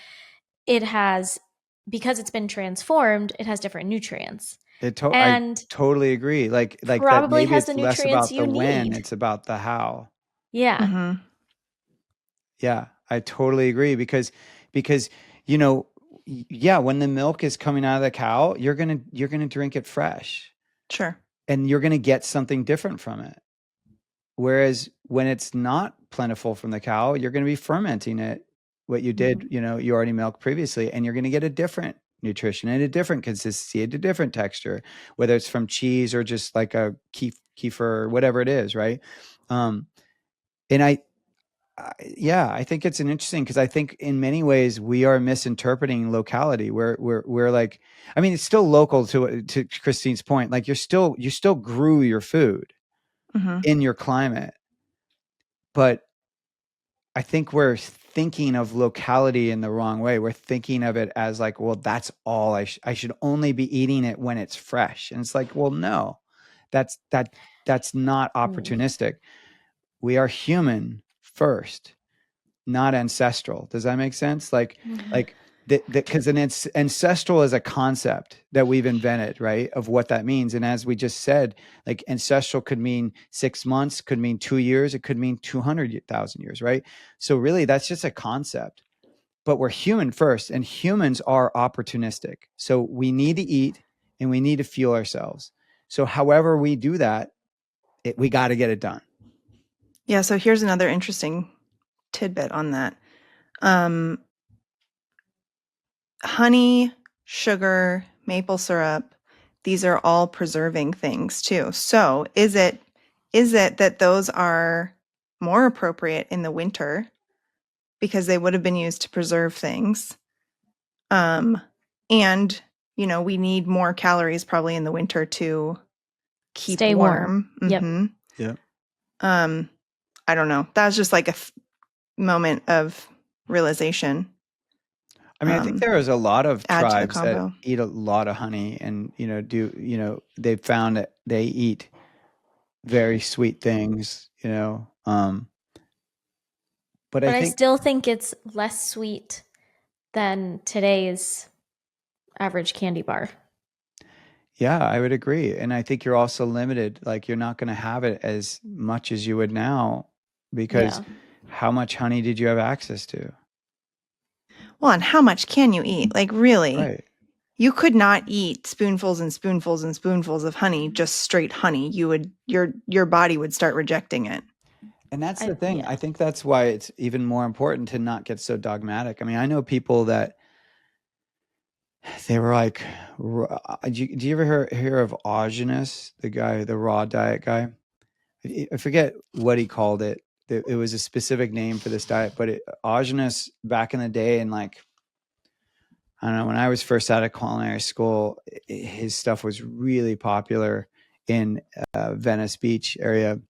it has, because it's been transformed, it has different nutrients I and totally agree. Like that probably maybe has the it's less nutrients about the you when, need. it's about the how. Yeah. Mm-hmm. Yeah, I totally agree because you know, yeah, when the milk is coming out of the cow, you're going to drink it fresh Sure. and you're going to get something different from it. Whereas when it's not plentiful from the cow, you're going to be fermenting it, what you did, Mm-hmm. you know, you already milked previously, and you're going to get a different nutrition and a different consistency and a different texture, whether it's from cheese or just like a kefir or whatever it is, right? Um, and yeah, I think it's an interesting because I think in many ways we are misinterpreting locality. We're like, I mean, it's still local to Christine's point. Like you still grew your food Mm-hmm. in your climate, but I think we're thinking of locality in the wrong way. We're thinking of it as like, well, that's all I should only be eating it when it's fresh. And it's like, well, no, that's that that's not Mm. opportunistic. We are human first, not ancestral. Does that make sense? Like that because an ancestral is a concept that we've invented, right? Of what that means. And as we just said, like ancestral could mean 6 months, could mean 2 years, it could mean 200,000 years, right? So really that's just a concept. But we're human first, and humans are opportunistic. So we need to eat and we need to fuel ourselves. So however we do that, we got to get it done. Yeah. So here's another interesting tidbit on that. Um, honey, sugar, maple syrup, these are all preserving things too. So is it that those are more appropriate in the winter because they would have been used to preserve things? And we need more calories probably in the winter to keep Stay warm. warm. Yep. Mm-hmm. Yeah. I don't know. That was just like a moment of realization. I mean, I think there is a lot of Add to the tribes that combo. eat a lot of honey and, they've found that they eat very sweet things, but I But I think, still think it's less sweet than today's average candy bar. yeah, I would agree. And I think you're also limited. Like you're not going to have it as much as you would now because Yeah. how much honey did you have access to? Well, and how much can you eat? Like really, Right. you could not eat spoonfuls and spoonfuls and spoonfuls of honey, just straight honey. Your body would start rejecting it. And that's the thing. Yeah. I think that's why it's even more important to not get so dogmatic. I mean, I know people that they were like, do you ever hear of Autogenous, the guy, the raw diet guy? I forget what he called it. It was a specific name for this diet, but Autogenous back in the day, and like, I don't know, when I was first out of culinary school, his stuff was really popular in Venice Beach area.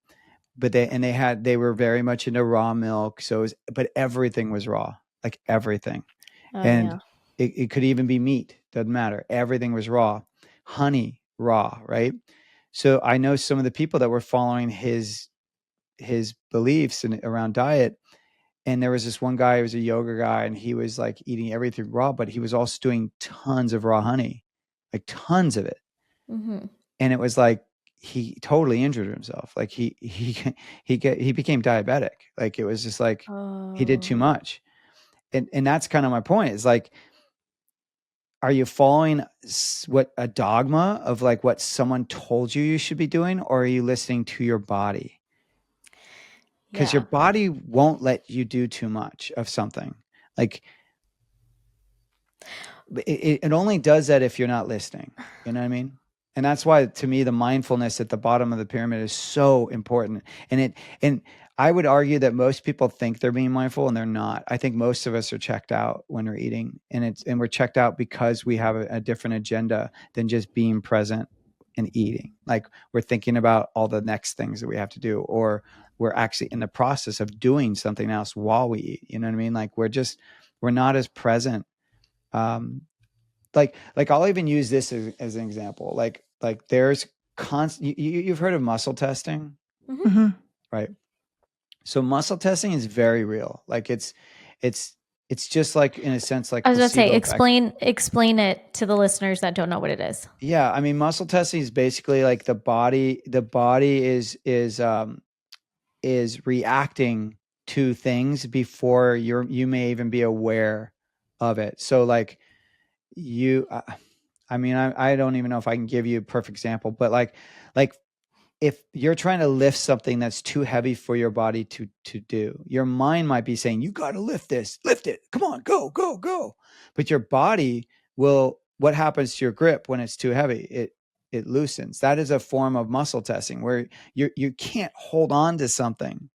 But they were very much into raw milk. So but everything was raw, like everything. Oh, And yeah. it could even be meat, doesn't matter. Everything was raw. Honey, raw, right? So I know some of the people that were following his beliefs around diet. And there was this one guy who was a yoga guy, and he was like eating everything raw, but he was also doing tons of raw honey, like tons of it. Mm-hmm. And it was like he totally injured himself. Like he became diabetic. Like it was just like he did too Oh, much. And that's kind of my point. Is like, are you following what a dogma of like what someone told you should be doing, or are you listening to your body? Because your yeah. body won't let you do too much of something. Like it only does that if you're not listening. You know what I mean? And that's why, to me, the mindfulness at the bottom of the pyramid is so important. And I would argue that most people think they're being mindful and they're not. I think most of us are checked out when we're eating, and we're checked out because we have a different agenda than just being present and eating. Like we're thinking about all the next things that we have to do, or we're actually in the process of doing something else while we eat. You know what I mean? Like we're not as present. Um, like I'll even use this as an example. Like there's constant. You've heard of muscle testing, Mm-hmm. Hmm. right? So muscle testing is very real. Like it's it's just like, in a sense, like I was about to say, placebo effect. explain it to the listeners that don't know what it is. Yeah, I mean, muscle testing is basically like the body is reacting to things before you may even be aware of it. So like you I mean, I don't even know if I can give you a perfect example, but like if you're trying to lift something that's too heavy for your body to do, your mind might be saying, you got to lift this, lift it, come on, go, go, go. But your body will, what happens to your grip when it's too heavy? It loosens. That is a form of muscle testing where you can't hold on to something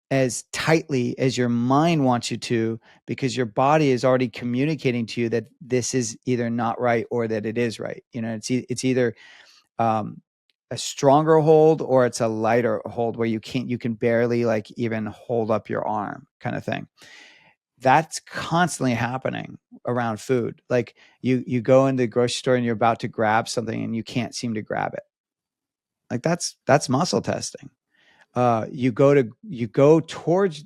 as tightly as your mind wants you to, because your body is already communicating to you that this is either not right or that it is right. You know, it's either um, a stronger hold or it's a lighter hold where you can barely like even hold up your arm, kind of thing. That's constantly happening around food. Like you go in the grocery store and you're about to grab something and you can't seem to grab it. Like that's muscle testing. You go towards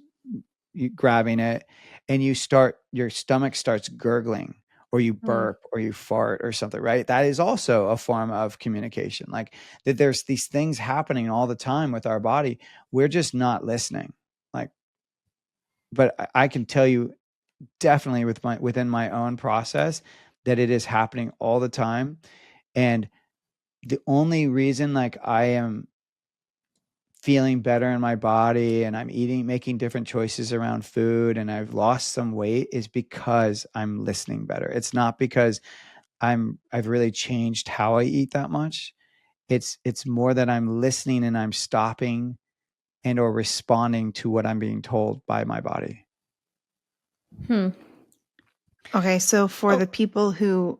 you grabbing it, and your stomach starts gurgling, or you Mm. burp or you fart or something, right? That is also a form of communication. Like that there's these things happening all the time with our body. We're just not listening. Like, but I can tell you definitely within my own process that it is happening all the time. And the only reason like I am feeling better in my body and I'm making different choices around food and I've lost some weight is because I'm listening better. It's not because I've really changed how I eat that much. It's more that I'm listening and I'm stopping and or responding to what I'm being told by my body. Hmm. Okay, so for Oh, the people who,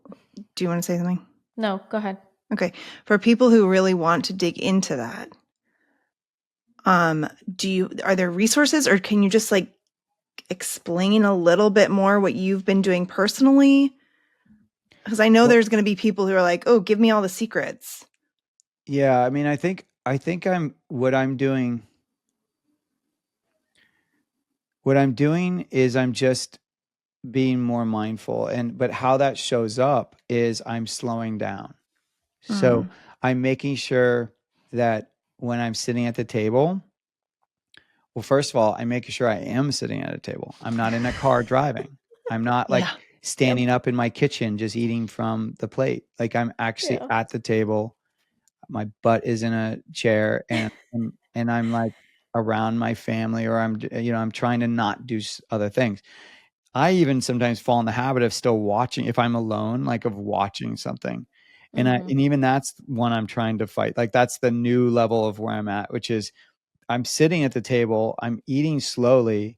do you want to say something? No, go ahead. Okay, for people who really want to dig into that, are there resources, or can you just like explain a little bit more what you've been doing personally? Because I know well, there's going to be people who are like, "Oh, give me all the secrets." yeah, I mean, I think what I'm doing is I'm just being more mindful, but how that shows up is I'm slowing down. So Mm, I'm making sure that when I'm sitting at the table, well, first of all, I'm making sure I am sitting at a table. I'm not in a car driving. I'm not like yeah. Yep. standing up in my kitchen just eating from the plate. Like I'm actually Yeah. at the table. My butt is in a chair, and I'm like around my family, or I'm trying to not do other things. I even sometimes fall in the habit of still watching if I'm alone, like of watching something. And Mhm. and even that's one I'm trying to fight. Like that's the new level of where I'm at, which is I'm sitting at the table, I'm eating slowly,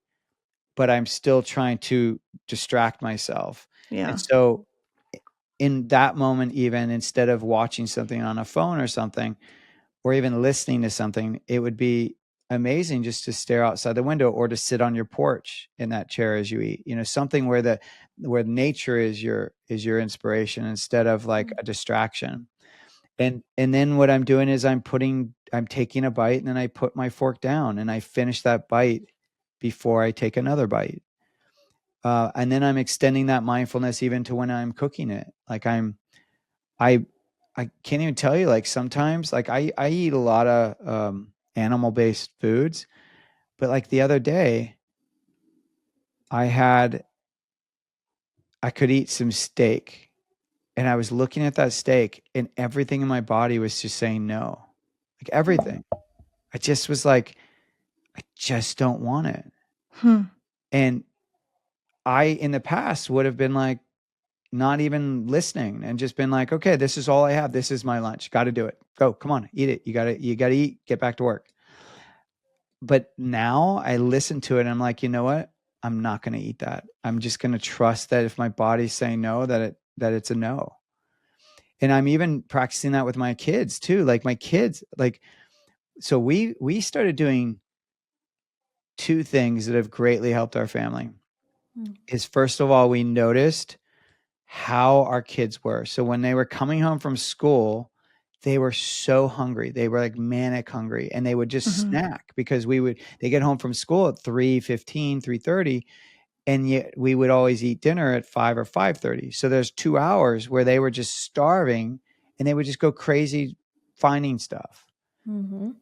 but I'm still trying to distract myself. And Yeah. so in that moment, even instead of watching something on a phone or something, or even listening to something, it would be amazing just to stare outside the window or to sit on your porch in that chair as you eat. Something where nature is your inspiration instead of like a distraction. And then what I'm doing is I'm taking a bite and then I put my fork down and I finish that bite before I take another bite. And then I'm extending that mindfulness even to when I'm cooking it. Like I I can't even tell you, like sometimes like I eat a lot of animal based foods, but like the other day I had I could eat some steak and I was looking at that steak and everything in my body was just saying no. Like everything. I just was like, I just don't want it. Hmm. And I in the past would have been like not even listening and just been like, okay, this is all I have. This is my lunch. Got to do it. Go, come on, eat it. You got to eat, get back to work. But now I listen to it and I'm like, you know what? I'm not going to eat that. I'm just going to trust that if my body's saying no, that it's a no. And I'm even practicing that with my kids too. Like my kids, like so we started doing two things that have greatly helped our family. Mm. Is first of all, we noticed how our kids were. So when they were coming home from school, they were so hungry. They were like manic hungry and they would just Mm-hmm. snack because they get home from school at 3:15, 3:30, and yet we would always eat dinner at 5 or 5:30. So there's 2 hours where they were just starving and they would just go crazy finding stuff. Mhm.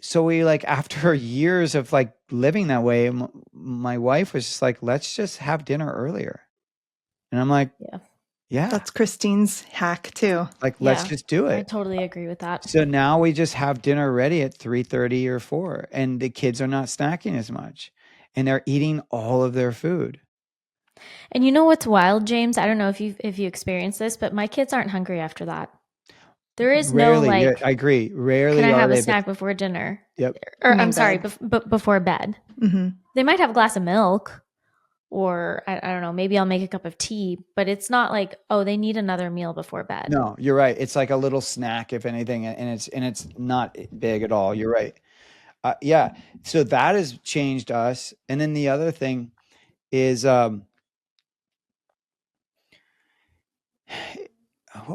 So we like after years of like living that way, my wife was just like, let's just have dinner earlier. And I'm like, Yeah. yeah, That's Christine's hack too. like let's Yeah. just do I it. totally agree with that. So now we just have dinner ready at 3:30 or 4 and the kids are not snacking as much and they're eating all of their food. And you know what's wild, James? I don't know if you experience this, but my kids aren't hungry after that. There is no Rarely, yeah, like, I agree. can Rarely I are have a they, but snack before dinner? yep. Or You I'm mean sorry, bed? before bed. Mm-hmm. They might have a glass of milk or I don't know, maybe I'll make a cup of tea, but it's not like, oh, they need another meal before bed. No, you're right. It's like a little snack, if anything, and it's not big at all. You're right. Yeah. So that has changed us. And then the other thing is, what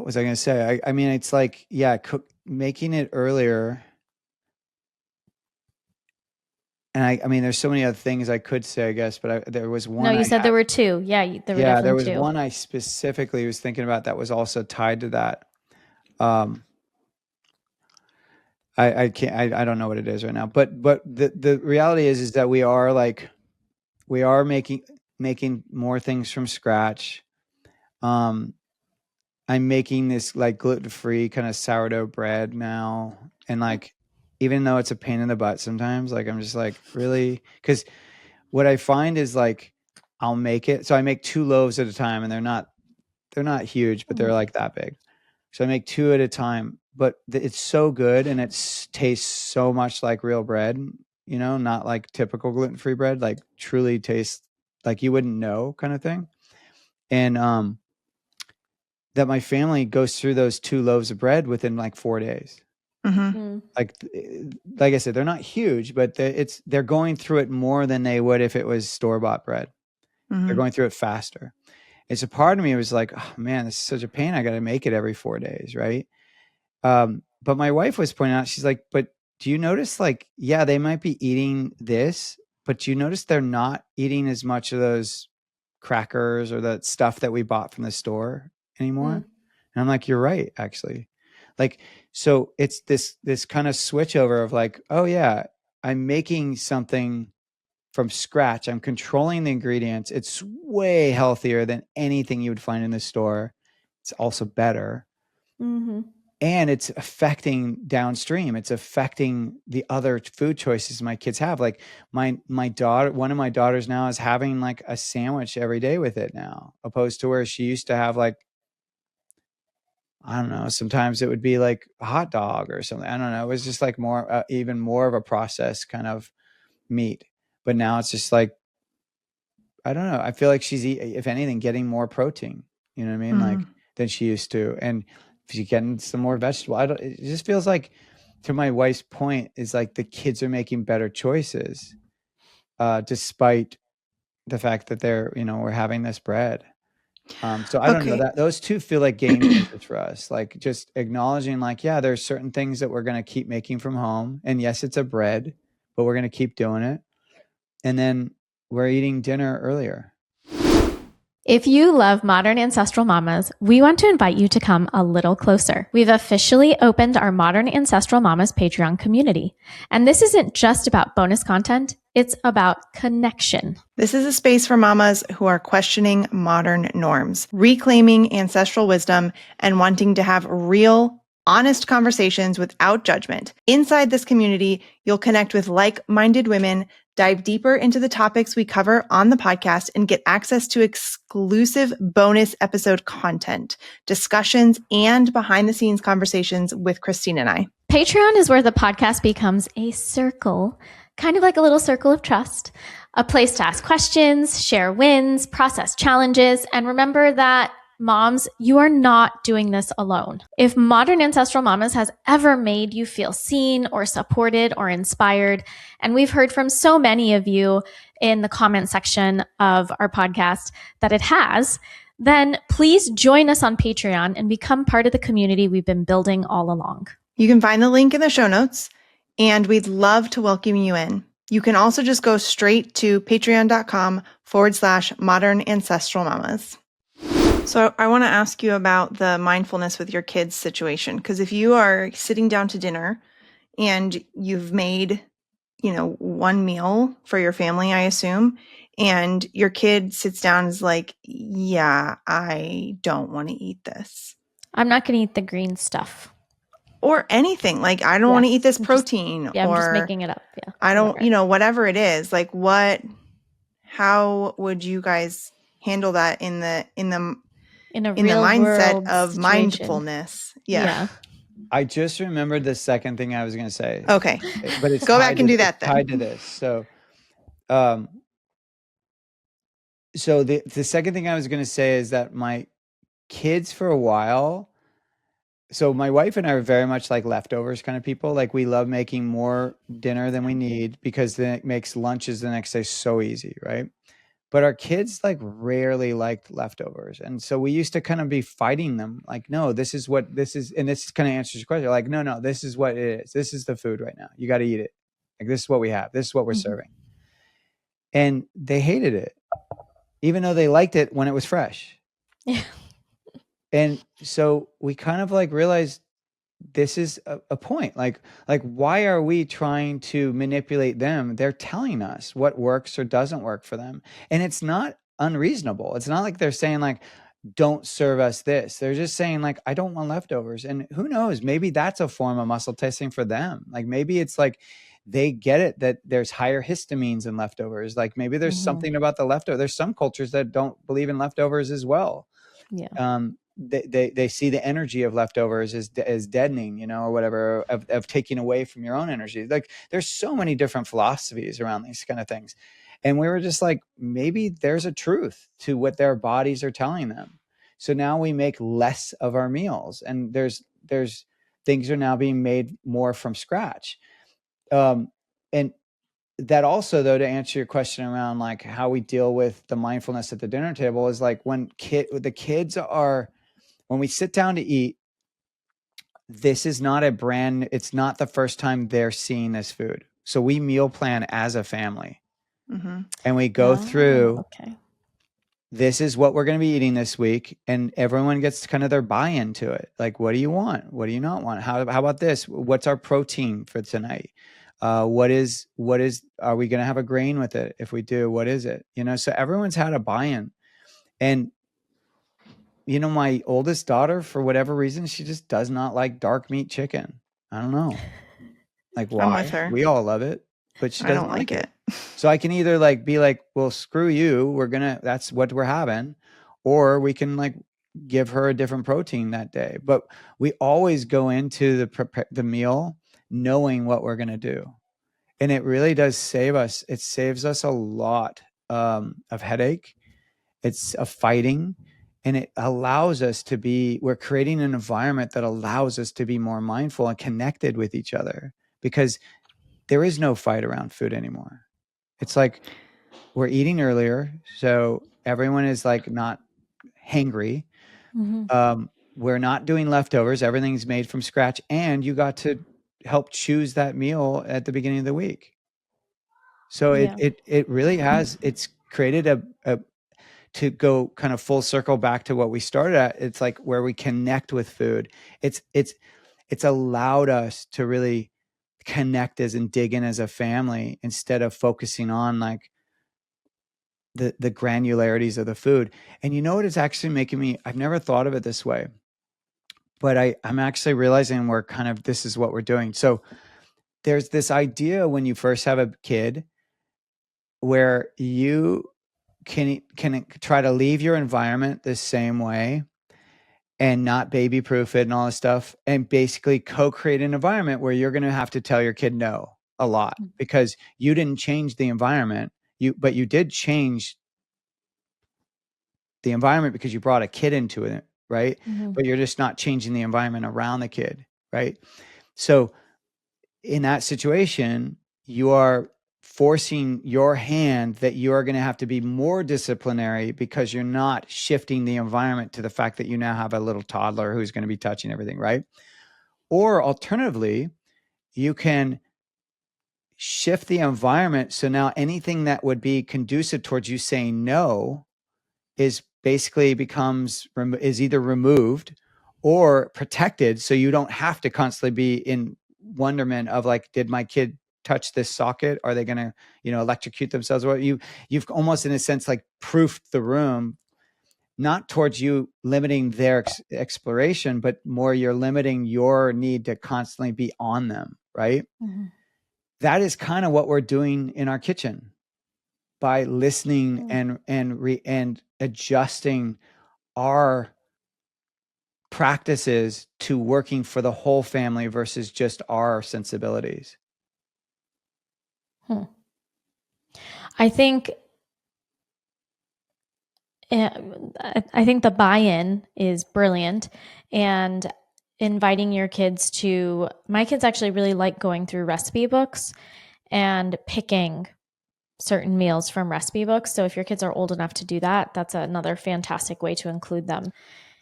was I going to say? I mean, it's like, yeah, making it earlier. And I mean, there's so many other things I could say, I guess, but there was No, one you I said had. there were two. Yeah, there were Yeah, there definitely was two. one I specifically was thinking about that was also tied to that. Um, I can't, I don't know what it is right now, but the reality is that we are making more things from scratch. Um, I'm making this like gluten-free kind of sourdough bread now. And like, even though it's a pain in the butt sometimes, like I'm just like, really? Because what I find is like I'll make it. So I make two loaves at a time and they're not huge, but they're like that big. So I make two at a time, but it's so good and tastes so much like real bread, not like typical gluten-free bread, like truly tastes like you wouldn't know kind of thing. And that my family goes through those two loaves of bread within like 4 days. Mm-hmm. Mm, Like like I said, they're not huge, but they're going through it more than they would if it was store-bought bread. They're Mm-hmm. going through it faster. It's a part of me was like, oh man, this is such a pain. I got to make it every 4 days, right? But my wife was pointing out, she's like, but do you notice like, yeah, they might be eating this, but do you notice they're not eating as much of those crackers or the stuff that we bought from the store anymore? mm, And I'm like, you're right, actually. Like, so it's this kind of switch over of like, oh yeah, I'm making something from scratch. I'm controlling the ingredients. It's way healthier than anything you would find in the store. It's also better. mm-hmm. and it's affecting downstream. It's affecting the other food choices my kids have. Like my daughter, one of my daughters now is having like a sandwich every day with it now, opposed to where she used to have like, I don't know, sometimes it would be like a hot dog or something. I don't know. It was just like more, even more of a processed kind of meat. But now it's just like, I don't know. I feel like she's, if anything, getting more protein, you know what I mean? Like than she used to. And she's getting some more vegetable. It just feels like, to my wife's point, is like the kids are making better choices, despite the fact that we're having this bread. So I don't know, Okay. that those two feel like game changers for us. Like just acknowledging like, yeah, there's certain things that we're going to keep making from home. And yes, it's a bread, but we're going to keep doing it. And then we're eating dinner earlier. If you love Modern Ancestral Mamas, we want to invite you to come a little closer. We've officially opened our Modern Ancestral Mamas Patreon community. And this isn't just about bonus content, it's about connection. This is a space for mamas who are questioning modern norms, reclaiming ancestral wisdom, and wanting to have real, honest conversations without judgment. Inside this community, you'll connect with like-minded women, dive deeper into the topics we cover on the podcast, and get access to exclusive bonus episode content, discussions, and behind-the-scenes conversations with Christine and I. Patreon is where the podcast becomes a circle, kind of like a little circle of trust, a place to ask questions, share wins, process challenges, and remember that moms, you are not doing this alone. If Modern Ancestral Mamas has ever made you feel seen or supported or inspired, and we've heard from so many of you in the comment section of our podcast that it has, then please join us on Patreon and become part of the community we've been building all along. You can find the link in the show notes, and we'd love to welcome you in. You can also just go straight to patreon.com/modern ancestral mamas. So I want to ask you about the mindfulness with your kids situation, because if you are sitting down to dinner and you've made, one meal for your family, I assume, and your kid sits down and is like, yeah, I don't want to eat this. I'm not going to eat the green stuff. Or anything. Like, I don't want to eat this protein. I'm just or making it up. Yeah. I don't, whatever it is. Like, how would you guys handle that in the mindset of situation. Mindfulness? Yeah. I just remembered the second thing I was going to say. Okay. But it's go back and do that then. Tied to this. So, the second thing I was going to say is that my kids for a while, so my wife and I are very much like leftovers kind of people. Like we love making more dinner than we need because then it makes lunches the next day so easy, right? But our kids like rarely liked leftovers. And so we used to kind of be fighting them like, no, this is what this is. And this kind of answers your question. Like, no, this is what it is. This is the food right now. You got to eat it. Like, this is what we have. This is what we're serving. And they hated it, even though they liked it when it was fresh. Yeah. And so we kind of like realized this is a point. Like, why are we trying to manipulate them? They're telling us what works or doesn't work for them. And it's not unreasonable. It's not like they're saying like, don't serve us this. They're just saying like, I don't want leftovers. And who knows, maybe that's a form of muscle testing for them. Like maybe it's like, they get it that there's higher histamines in leftovers. Like maybe there's something about the leftover. There's some cultures that don't believe in leftovers as well. Yeah. They see the energy of leftovers as deadening, or whatever, of taking away from your own energy. Like there's so many different philosophies around these kind of things. And we were just like, maybe there's a truth to what their bodies are telling them. So now we make less of our meals, and there's things are now being made more from scratch. And that also, though, to answer your question around like how we deal with the mindfulness at the dinner table, is like when we sit down to eat, this is not it's not the first time they're seeing this food. So we meal plan as a family, and we go through, this is what we're going to be eating this week. And everyone gets kind of their buy-in to it. Like, what do you want? What do you not want? How about this? What's our protein for tonight? Are we going to have a grain with it? If we do, what is it? So everyone's had a buy-in. And my oldest daughter, for whatever reason, she just does not like dark meat chicken. I don't know. Like, I'm why? with her. We all love it, but she I don't doesn't like like it. it. So I can either like be like, well, screw you. That's what we're having. Or we can like give her a different protein that day. But we always go into the meal knowing what we're going to do. And it really does save us. It saves us a lot of headache. It's a fighting. And it allows us to we're creating an environment that allows us to be more mindful and connected with each other, because there is no fight around food anymore. It's like we're eating earlier, so everyone is like not hangry. We're not doing leftovers. Everything's made from scratch, and you got to help choose that meal at the beginning of the week. So Yeah. it really has, it's created a to go kind of full circle back to what we started at. It's like where we connect with food. It's allowed us to really connect as and dig in as a family, instead of focusing on like the granularities of the food. And you know what, it's actually making me, I've never thought of it this way, but I'm actually realizing this is what we're doing. So there's this idea when you first have a kid where you can try to leave your environment the same way and not baby proof it and all this stuff, and basically co-create an environment where you're going to have to tell your kid no a lot, because you didn't change the environment, but you did change the environment because you brought a kid into it, right? But you're just not changing the environment around the kid, right? So in that situation, you are forcing your hand that you are going to have to be more disciplinary, because you're not shifting the environment to the fact that you now have a little toddler who's going to be touching everything, right? Or alternatively, you can shift the environment so now anything that would be conducive towards you saying no is basically is either removed or protected, so you don't have to constantly be in wonderment of like, did my kid touch this socket? Are they going to electrocute themselves? Or you've almost in a sense like proofed the room, not towards you limiting their exploration, but more you're limiting your need to constantly be on them, right? That is kind of what we're doing in our kitchen by listening and adjusting our practices to working for the whole family versus just our sensibilities. I think I think the buy-in is brilliant, and inviting your kids to, my kids actually really like going through recipe books and picking certain meals from recipe books. So if your kids are old enough to do that, that's another fantastic way to include them.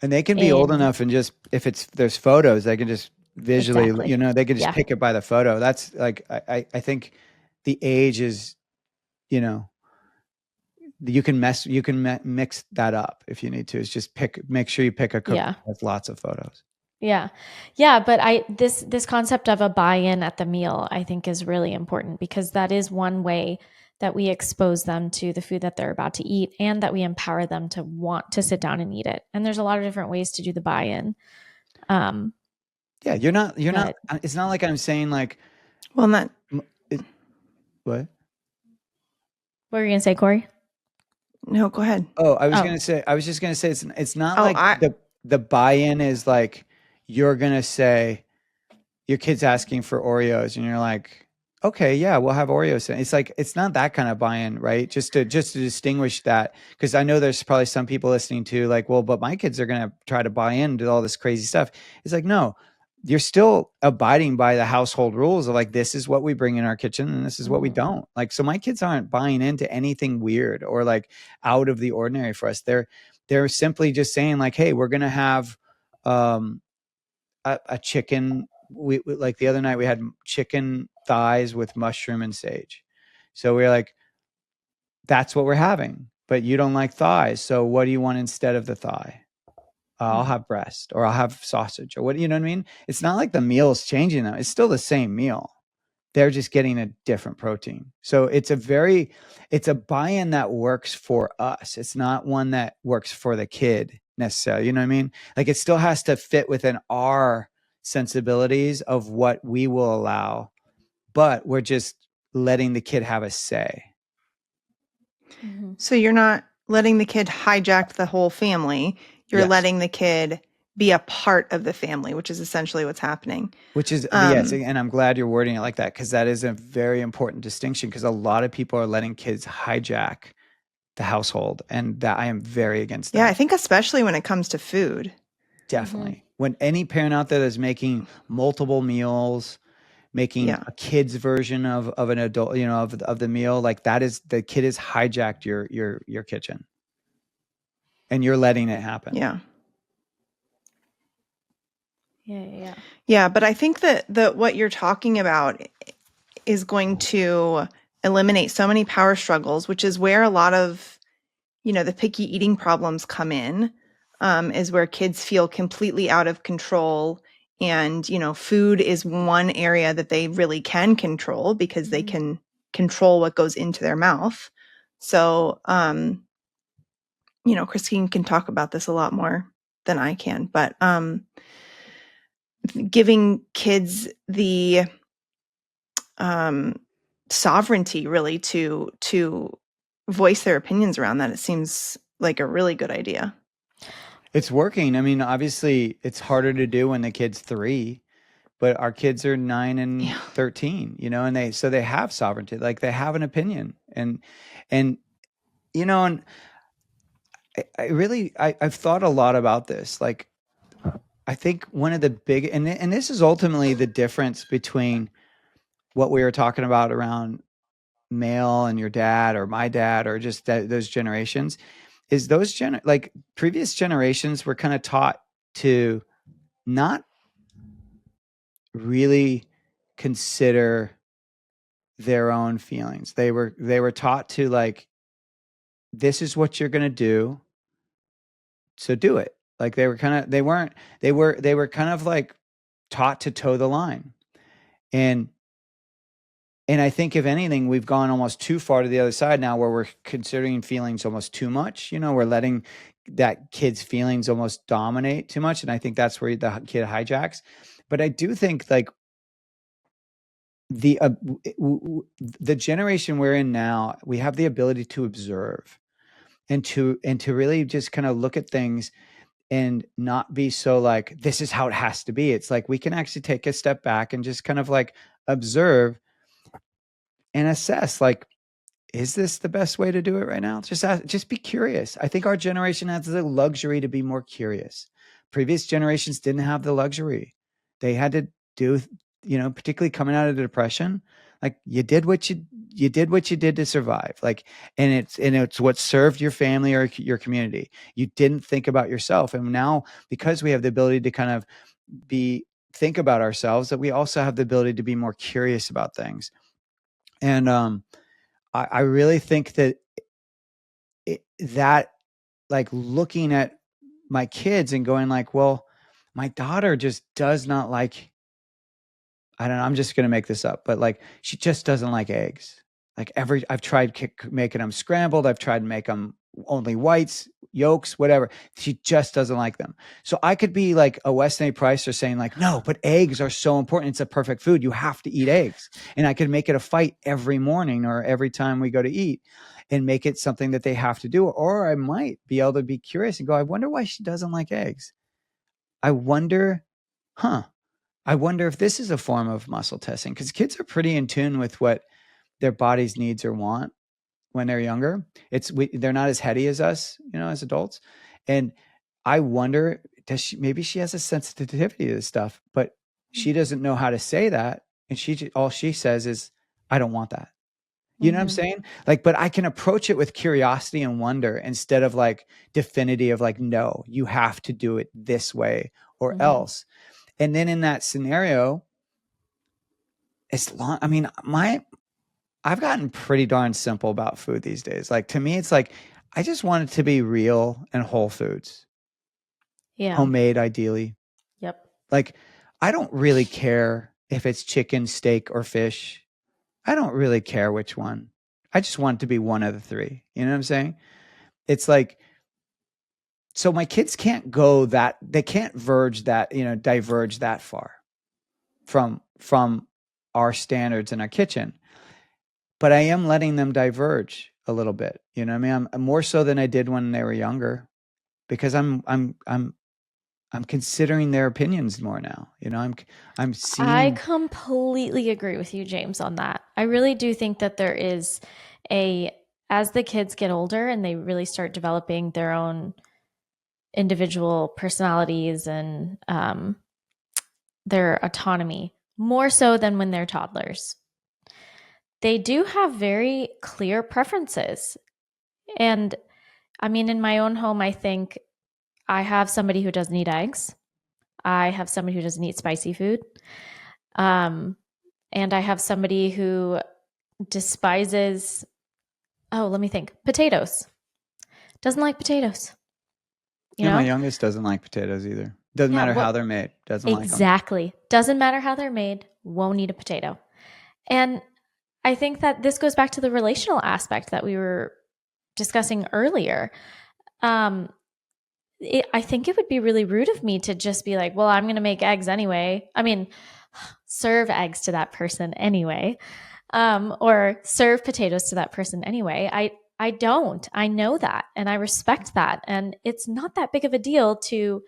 And they can be old enough, and just if there's photos, they can just visually, Exactly. they can just pick it by the photo. That's like, I think the age is, you can mix that up if you need to. It's just make sure you pick a cookbook with lots of photos. Yeah. But this concept of a buy-in at the meal, I think, is really important, because that is one way that we expose them to the food that they're about to eat, and that we empower them to want to sit down and eat it. And there's a lot of different ways to do the buy-in. Yeah, you're not. It's not like I'm saying like. Well, not. What? What were you gonna say, Corey? No, go ahead. Oh, I was just gonna say it's not like the buy-in is like you're gonna say your kid's asking for Oreos and you're like, okay, yeah, we'll have Oreos. It's like, it's not that kind of buy-in, right? Just to distinguish that, because I know there's probably some people listening to like, well, but my kids are gonna try to buy into all this crazy stuff. It's like, no, you're still abiding by the household rules of like, this is what we bring in our kitchen and this is what we don't. Like, so my kids aren't buying into anything weird or like out of the ordinary for us. They're simply just saying like, hey, we're gonna have a chicken. We like the other night we had chicken thighs with mushroom and sage. So we're like, that's what we're having, but you don't like thighs. So what do you want instead of the thigh? I'll have breast, or I'll have sausage, or what, you know what I mean? It's not like the meal is changing them. It's still the same meal. They're just getting a different protein. So it's a buy-in that works for us. It's not one that works for the kid necessarily. You know what I mean? Like it still has to fit within our sensibilities of what we will allow, but we're just letting the kid have a say. Mm-hmm. So you're not letting the kid hijack the whole family. You're Yes. letting the kid be a part of the family, which is essentially what's happening. Which is, yes. And I'm glad you're wording it like that, because that is a very important distinction, because a lot of people are letting kids hijack the household. And that I am very against that. Yeah, I think especially when it comes to food. Definitely. When any parent out there is making multiple meals, making Yeah. a kid's version of an adult, of the meal, like that is, the kid has hijacked your kitchen and you're letting it happen. Yeah. Yeah. Yeah, but I think that what you're talking about is going to eliminate so many power struggles, which is where a lot of, the picky eating problems come in, is where kids feel completely out of control. And, food is one area that they really can control because they can control what goes into their mouth. So, Christine can talk about this a lot more than I can, but giving kids the sovereignty really to voice their opinions around that, it seems like a really good idea. It's working. I mean, obviously it's harder to do when the kid's 3, but our kids are 9 and 13, and they have sovereignty, like they have an opinion, and and I've thought a lot about this. Like, I think one of the big, and this is ultimately the difference between what we were talking about around male and your dad or my dad, or just those generations, is those like previous generations were kind of taught to not really consider their own feelings. They were taught to, like, this is what you're going to do, so do it. Like they were kind of like taught to toe the line. And I think if anything, we've gone almost too far to the other side now, where we're considering feelings almost too much. We're letting that kid's feelings almost dominate too much. And I think that's where the kid hijacks. But I do think, like, the generation we're in now, we have the ability to observe and to really just kind of look at things and not be so like, this is how it has to be. It's like we can actually take a step back and just kind of like observe and assess, like, is this the best way to do it right now? Just be curious. I think our generation has the luxury to be more curious. Previous generations didn't have the luxury. They had to do, particularly coming out of the depression, like you did what you did to survive. Like, and it's what served your family or your community. You didn't think about yourself. And now, because we have the ability to kind of think about ourselves, that we also have the ability to be more curious about things. And I really think that that, like, looking at my kids and going like, well, my daughter just does not like, I don't know, I'm just going to make this up, but like, she just doesn't like eggs. Like, I've tried making them scrambled. I've tried to make them only whites, yolks, whatever. She just doesn't like them. So I could be like a Weston A. Price, or saying like, no, but eggs are so important. It's a perfect food. You have to eat eggs. And I could make it a fight every morning or every time we go to eat, and make it something that they have to do. Or I might be able to be curious and go, I wonder why she doesn't like eggs. I wonder, I wonder if this is a form of muscle testing, because kids are pretty in tune with what their bodies needs or want when they're younger. They're not as heady as us, as adults. And I wonder, maybe she has a sensitivity to this stuff, but she doesn't know how to say that. And all she says is, I don't want that. You know what I'm saying? Like, but I can approach it with curiosity and wonder, instead of like definitive of like, no, you have to do it this way or else. And then in that scenario, I've gotten pretty darn simple about food these days. Like, to me, it's like, I just want it to be real and whole foods. Yeah. Homemade, ideally. Yep. Like, I don't really care if it's chicken, steak, or fish. I don't really care which one. I just want it to be one of the three. You know what I'm saying? It's like, so my kids can't go that, they can't diverge that far from our standards in our kitchen. But I am letting them diverge a little bit. You know what I mean? I'm more so than I did when they were younger, because I'm considering their opinions more now. I'm I seeing. completely agree with you, James, on that. I really do think that there is as the kids get older and they really start developing their own individual personalities and their autonomy, more so than when they're toddlers, they do have very clear preferences. And I mean, in my own home, I think I have somebody who doesn't eat eggs. I have somebody who doesn't eat spicy food. And I have somebody who despises, let me think, potatoes. Doesn't like potatoes. You Yeah, my know? youngest doesn't like potatoes either. Doesn't Yeah, matter how well, they're made. Doesn't like them. exactly. Doesn't matter how they're made, won't eat a potato. And I think that this goes back to the relational aspect that we were discussing earlier. Um, I think it would be really rude of me to just be like, well, I'm going to make eggs anyway. I mean, serve eggs to that person anyway, or serve potatoes to that person anyway. I don't. I know that and I respect that. And it's not that big of a deal to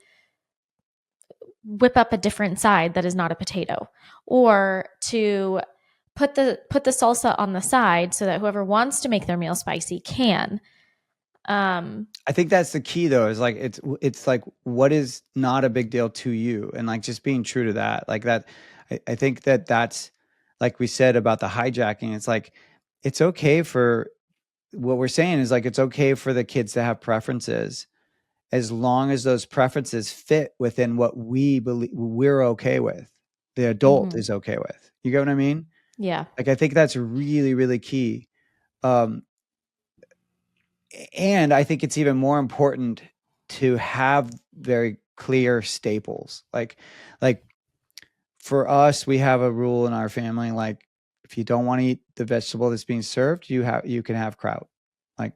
whip up a different side that is not a potato, or to put the salsa on the side so that whoever wants to make their meal spicy can. I think that's the key, though, is like it's like, what is not a big deal to you, and like just being true to that, like that. I think that's like we said about the hijacking. It's like it's okay for, what we're saying is like it's okay for the kids to have preferences, as long as those preferences fit within what we believe we're okay with. The adult Mhm. is okay with. You get what I mean? Yeah. Like I think that's really, really key. Um, and I think it's even more important to have very clear staples. Like for us, we have a rule in our family. Like if you don't want to eat the vegetable that's being served, you can have kraut. Like,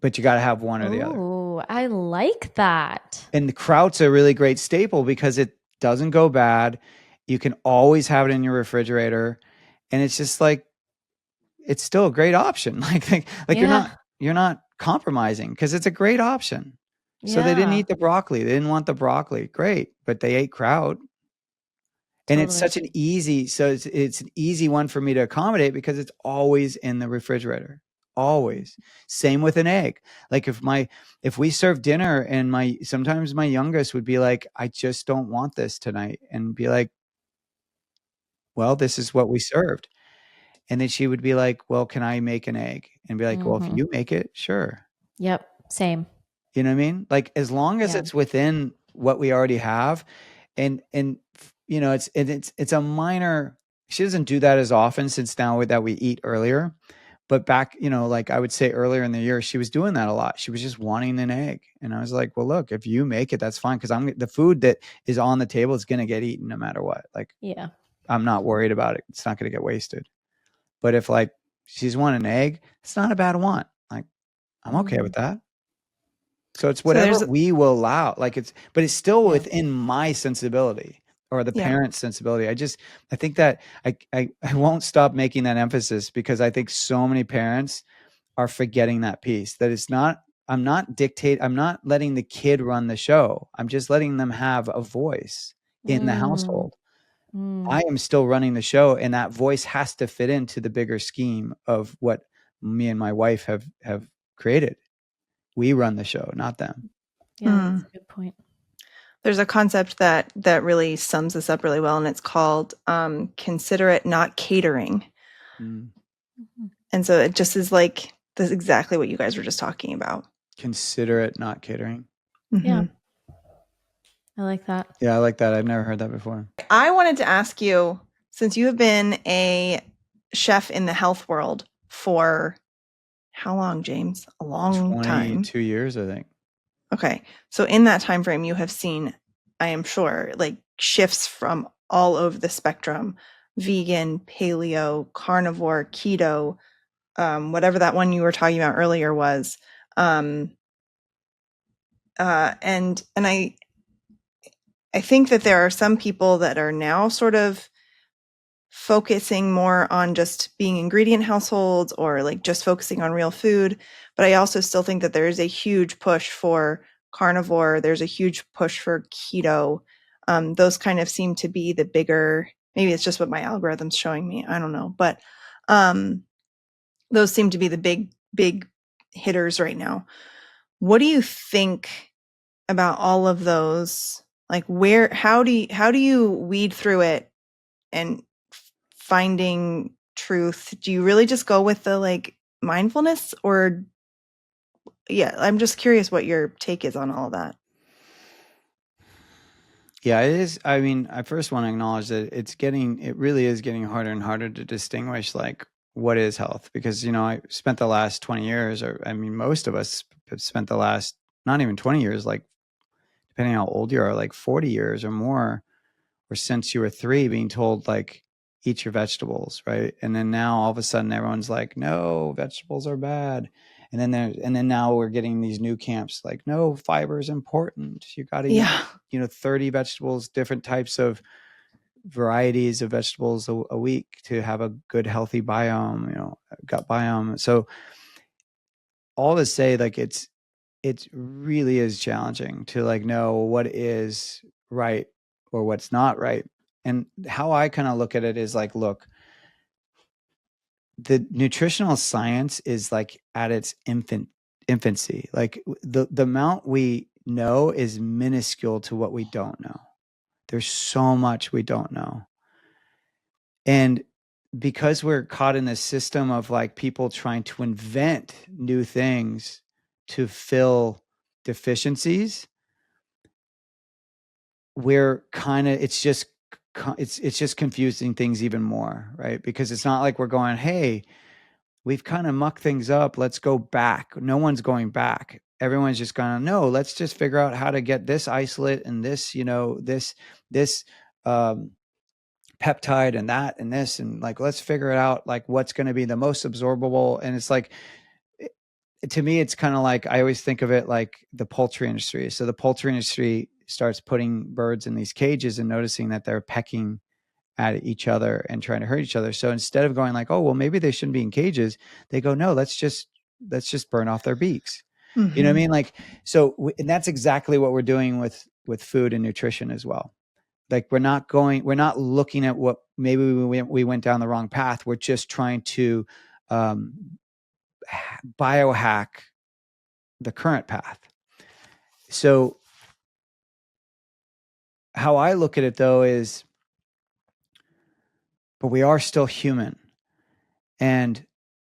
but you got to have one or the other. Oh, I like that. And the kraut's a really great staple because it doesn't go bad. You can always have it in your refrigerator, and it's just like it's still a great option. Like Yeah. you're not compromising because it's a great option. So they didn't Yeah. eat the broccoli. They didn't want the broccoli. Great, but they ate kraut. And it's Totally. such an easy, so it's an easy one for me to accommodate because it's always in the refrigerator. Always. Same with an egg. Like if we serve dinner and sometimes my youngest would be like, I just don't want this tonight, and be like, well, this is what we served. And then she would be like, well, can I make an egg? And be like, well, if Mhm. you make it, sure. Yep. Same. You know what I mean? Like as long as Yeah. it's within what we already have, and it's a minor. She doesn't do that as often since now that we eat earlier. But back, like I would say earlier in the year, she was doing that a lot. She was just wanting an egg, and I was like, well, look, if you make it, that's fine, because the food that is on the table is going to get eaten no matter what. Like Yeah. I'm not worried about it. It's not going to get wasted. But if like she's wanting an egg, it's not a bad want. Like I'm okay with Mhm. that. So it's So whatever there's, we will allow. But it's still Yeah. within my sensibility or the yeah. parent's sensibility. I think that I won't stop making that emphasis, because I think so many parents are forgetting that piece, that I'm not letting the kid run the show. I'm just letting them have a voice in the Mm. household. Mm. I am still running the show, and that voice has to fit into the bigger scheme of what me and my wife have created. We run the show, not them. Yeah, Hmm. that's a good point. There's a concept that really sums this up really well, and it's called considerate, not catering. Mm. Mhm. And so it just is like this exactly what you guys were just talking about. Considerate, not catering. Yeah, Hmm. I like that. Yeah, I like that. I've never heard that before. I wanted to ask you, since you have been a chef in the health world for how long, James? A long time. 22 years, I think. Okay. So in that time frame, you have seen, I am sure, like shifts from all over the spectrum: vegan, paleo, carnivore, keto, whatever that one you were talking about earlier was. Um, And I think that there are some people that are now sort of focusing more on just being ingredient households or like just focusing on real food. But I also still think that there is a huge push for carnivore. There's a huge push for keto. Those kind of seem to be the bigger, maybe it's just what my algorithm's showing me. I don't know. But those seem to be the big hitters right now. What do you think about all of those? Like how do you weed through it and finding truth? Do you really just go with the like mindfulness, or I'm just curious what your take is on all of that. Yeah, it is. I mean, I first want to acknowledge that it really is getting harder and harder to distinguish like what is health, because, I spent the last 20 years, or I mean, most of us have spent the last, not even 20 years, like depending on how old you are, like 40 years or more, or since you were 3, being told like, eat your vegetables, right? And then now all of a sudden everyone's like, no, vegetables are bad. And then now we're getting these new camps like, no, fiber is important. You got to eat, Yeah. 30 vegetables, different types of varieties of vegetables a week to have a good, healthy biome, gut biome. So all to say, like, it really is challenging to like know what is right or what's not right. And how I kind of look at it is like, look, the nutritional science is like at its infancy. Like the amount we know is minuscule to what we don't know. There's so much we don't know. And because we're caught in this system of like people trying to invent new things to fill deficiencies, we're kind of it's just confusing things even more, right? Because it's not like we're going, hey, we've kind of mucked things up, let's go back. No one's going back. Everyone's just gonna, no, let's just figure out how to get this isolate and this, this um peptide and that and this, and like let's figure it out, like what's going to be the most absorbable. And it's like, to me, it's kind of like, I always think of it like the poultry industry. So the poultry industry starts putting birds in these cages and noticing that they're pecking at each other and trying to hurt each other. So instead of going like, oh, well, maybe they shouldn't be in cages, they go, no, let's just burn off their beaks. You know what I mean? Like, so, and that's exactly what we're doing with food and nutrition as well. Like we're not looking at what maybe we went down the wrong path. We're just trying to biohack the current path. So how I look at it though is, but we are still human. And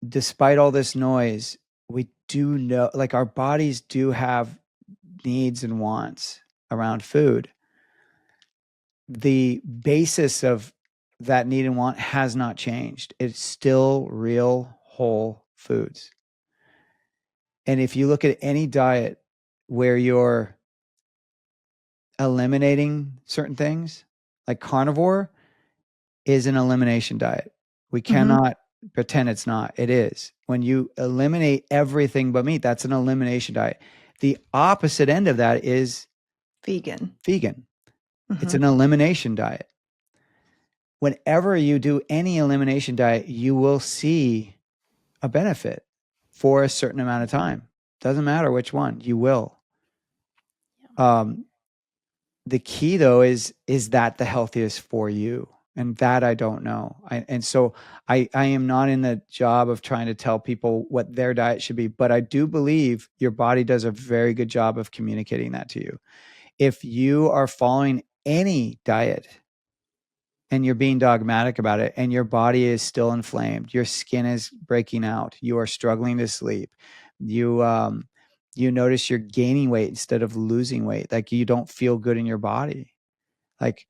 despite all this noise, we do know, like our bodies do have needs and wants around food. The basis of that need and want has not changed. It's still real whole foods. And if you look at any diet where you're eliminating certain things, like carnivore is an elimination diet. We cannot pretend it's not. It is. When you eliminate everything but meat, that's an elimination diet. The opposite end of that is Vegan. It's an elimination diet. Whenever you do any elimination diet, you will see a benefit for a certain amount of time. Doesn't matter which one, you will. The key though is that the healthiest for you? And that I don't know. So I am not in the job of trying to tell people what their diet should be, but I do believe your body does a very good job of communicating that to you. If you are following any diet and you're being dogmatic about it and your body is still inflamed, your skin is breaking out, you are struggling to sleep, you notice you're gaining weight instead of losing weight, like you don't feel good in your body, like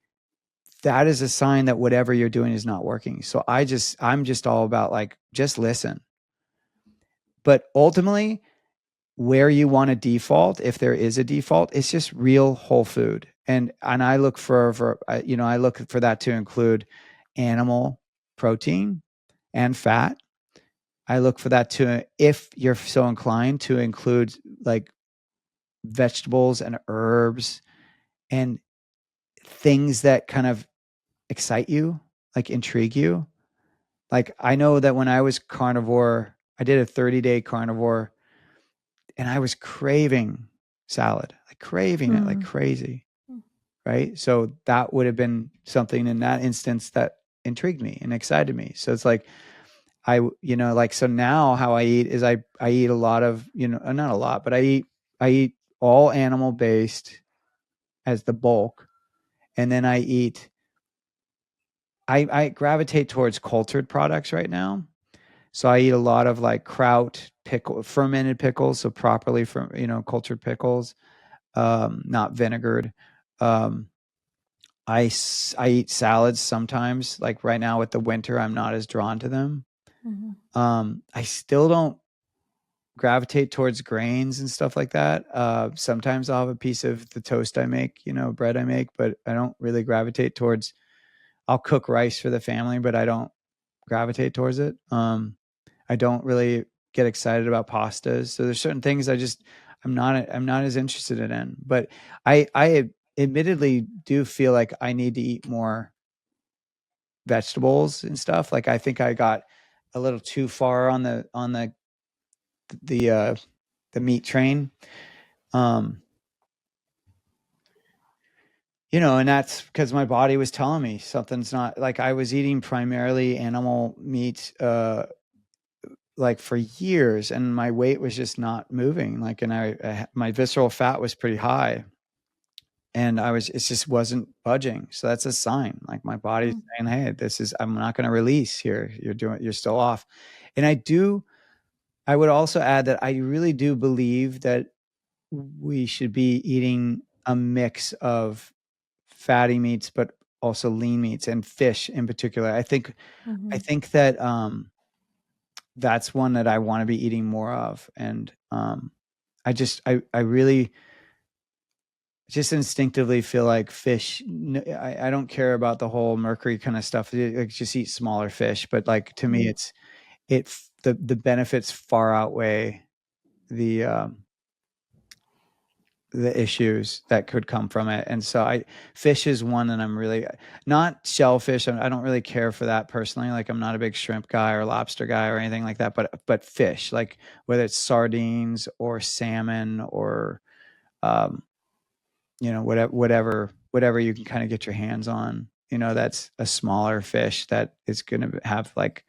that is a sign that whatever you're doing is not working. So I'm just all about like, just listen. But ultimately, where you want to default, if there is a default, it's just real whole food. And I look I look for that to include animal protein and fat. I look for that to, if you're so inclined, to include like vegetables and herbs and things that kind of excite you, like intrigue you. Like I know that when I was carnivore, I did a 30-day carnivore and I was craving salad, like craving it like crazy. Right. So that would have been something in that instance that intrigued me and excited me. So it's like, like, so now how I eat is I eat a lot of, not a lot, but I eat all animal based as the bulk. And then I gravitate towards cultured products right now. So I eat a lot of like kraut fermented pickles. So properly cultured pickles, not vinegared. Um, I eat salads sometimes. Like right now with the winter, I'm not as drawn to them. I still don't gravitate towards grains and stuff like that. Sometimes I'll have a piece of the toast I make, bread I make, but I don't really gravitate towards. I'll cook rice for the family, but I don't gravitate towards it. I don't really get excited about pastas. So there's certain things I'm not as interested in. But I admittedly do feel like I need to eat more vegetables and stuff. Like I think I got a little too far on the meat train. Um, and that's because my body was telling me something's not like I was eating primarily animal meat, like for years, and my weight was just not moving. Like, and my visceral fat was pretty high, and it just wasn't budging. So that's a sign. Like my body's saying, "Hey, I'm not going to release here. You're still off." And I would also add that I really do believe that we should be eating a mix of fatty meats, but also lean meats and fish in particular. I think that that's one that I want to be eating more of. And I really just instinctively feel like fish. I don't care about the whole mercury kind of stuff. Like just eat smaller fish. But like to me, the benefits far outweigh the the issues that could come from it. And so fish is one that I'm really not shellfish. I don't really care for that personally. Like I'm not a big shrimp guy or lobster guy or anything like that, but fish, like whether it's sardines or salmon or, um, whatever you can kind of get your hands on, that's a smaller fish that is going to have like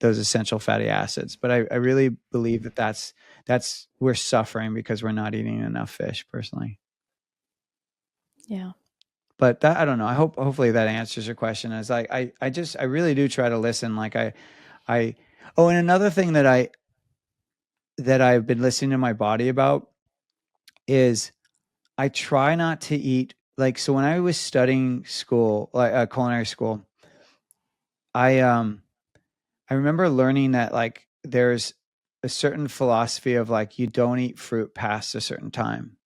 those essential fatty acids. But I really believe that we're suffering because we're not eating enough fish personally. Yeah. But that, I don't know. Hopefully that answers your question. Is I really do try to listen. Like oh, and another thing that I've been listening to my body about is I try not to eat like, so when I was studying school, like culinary school, I I remember learning that like there's a certain philosophy of like you don't eat fruit past a certain time.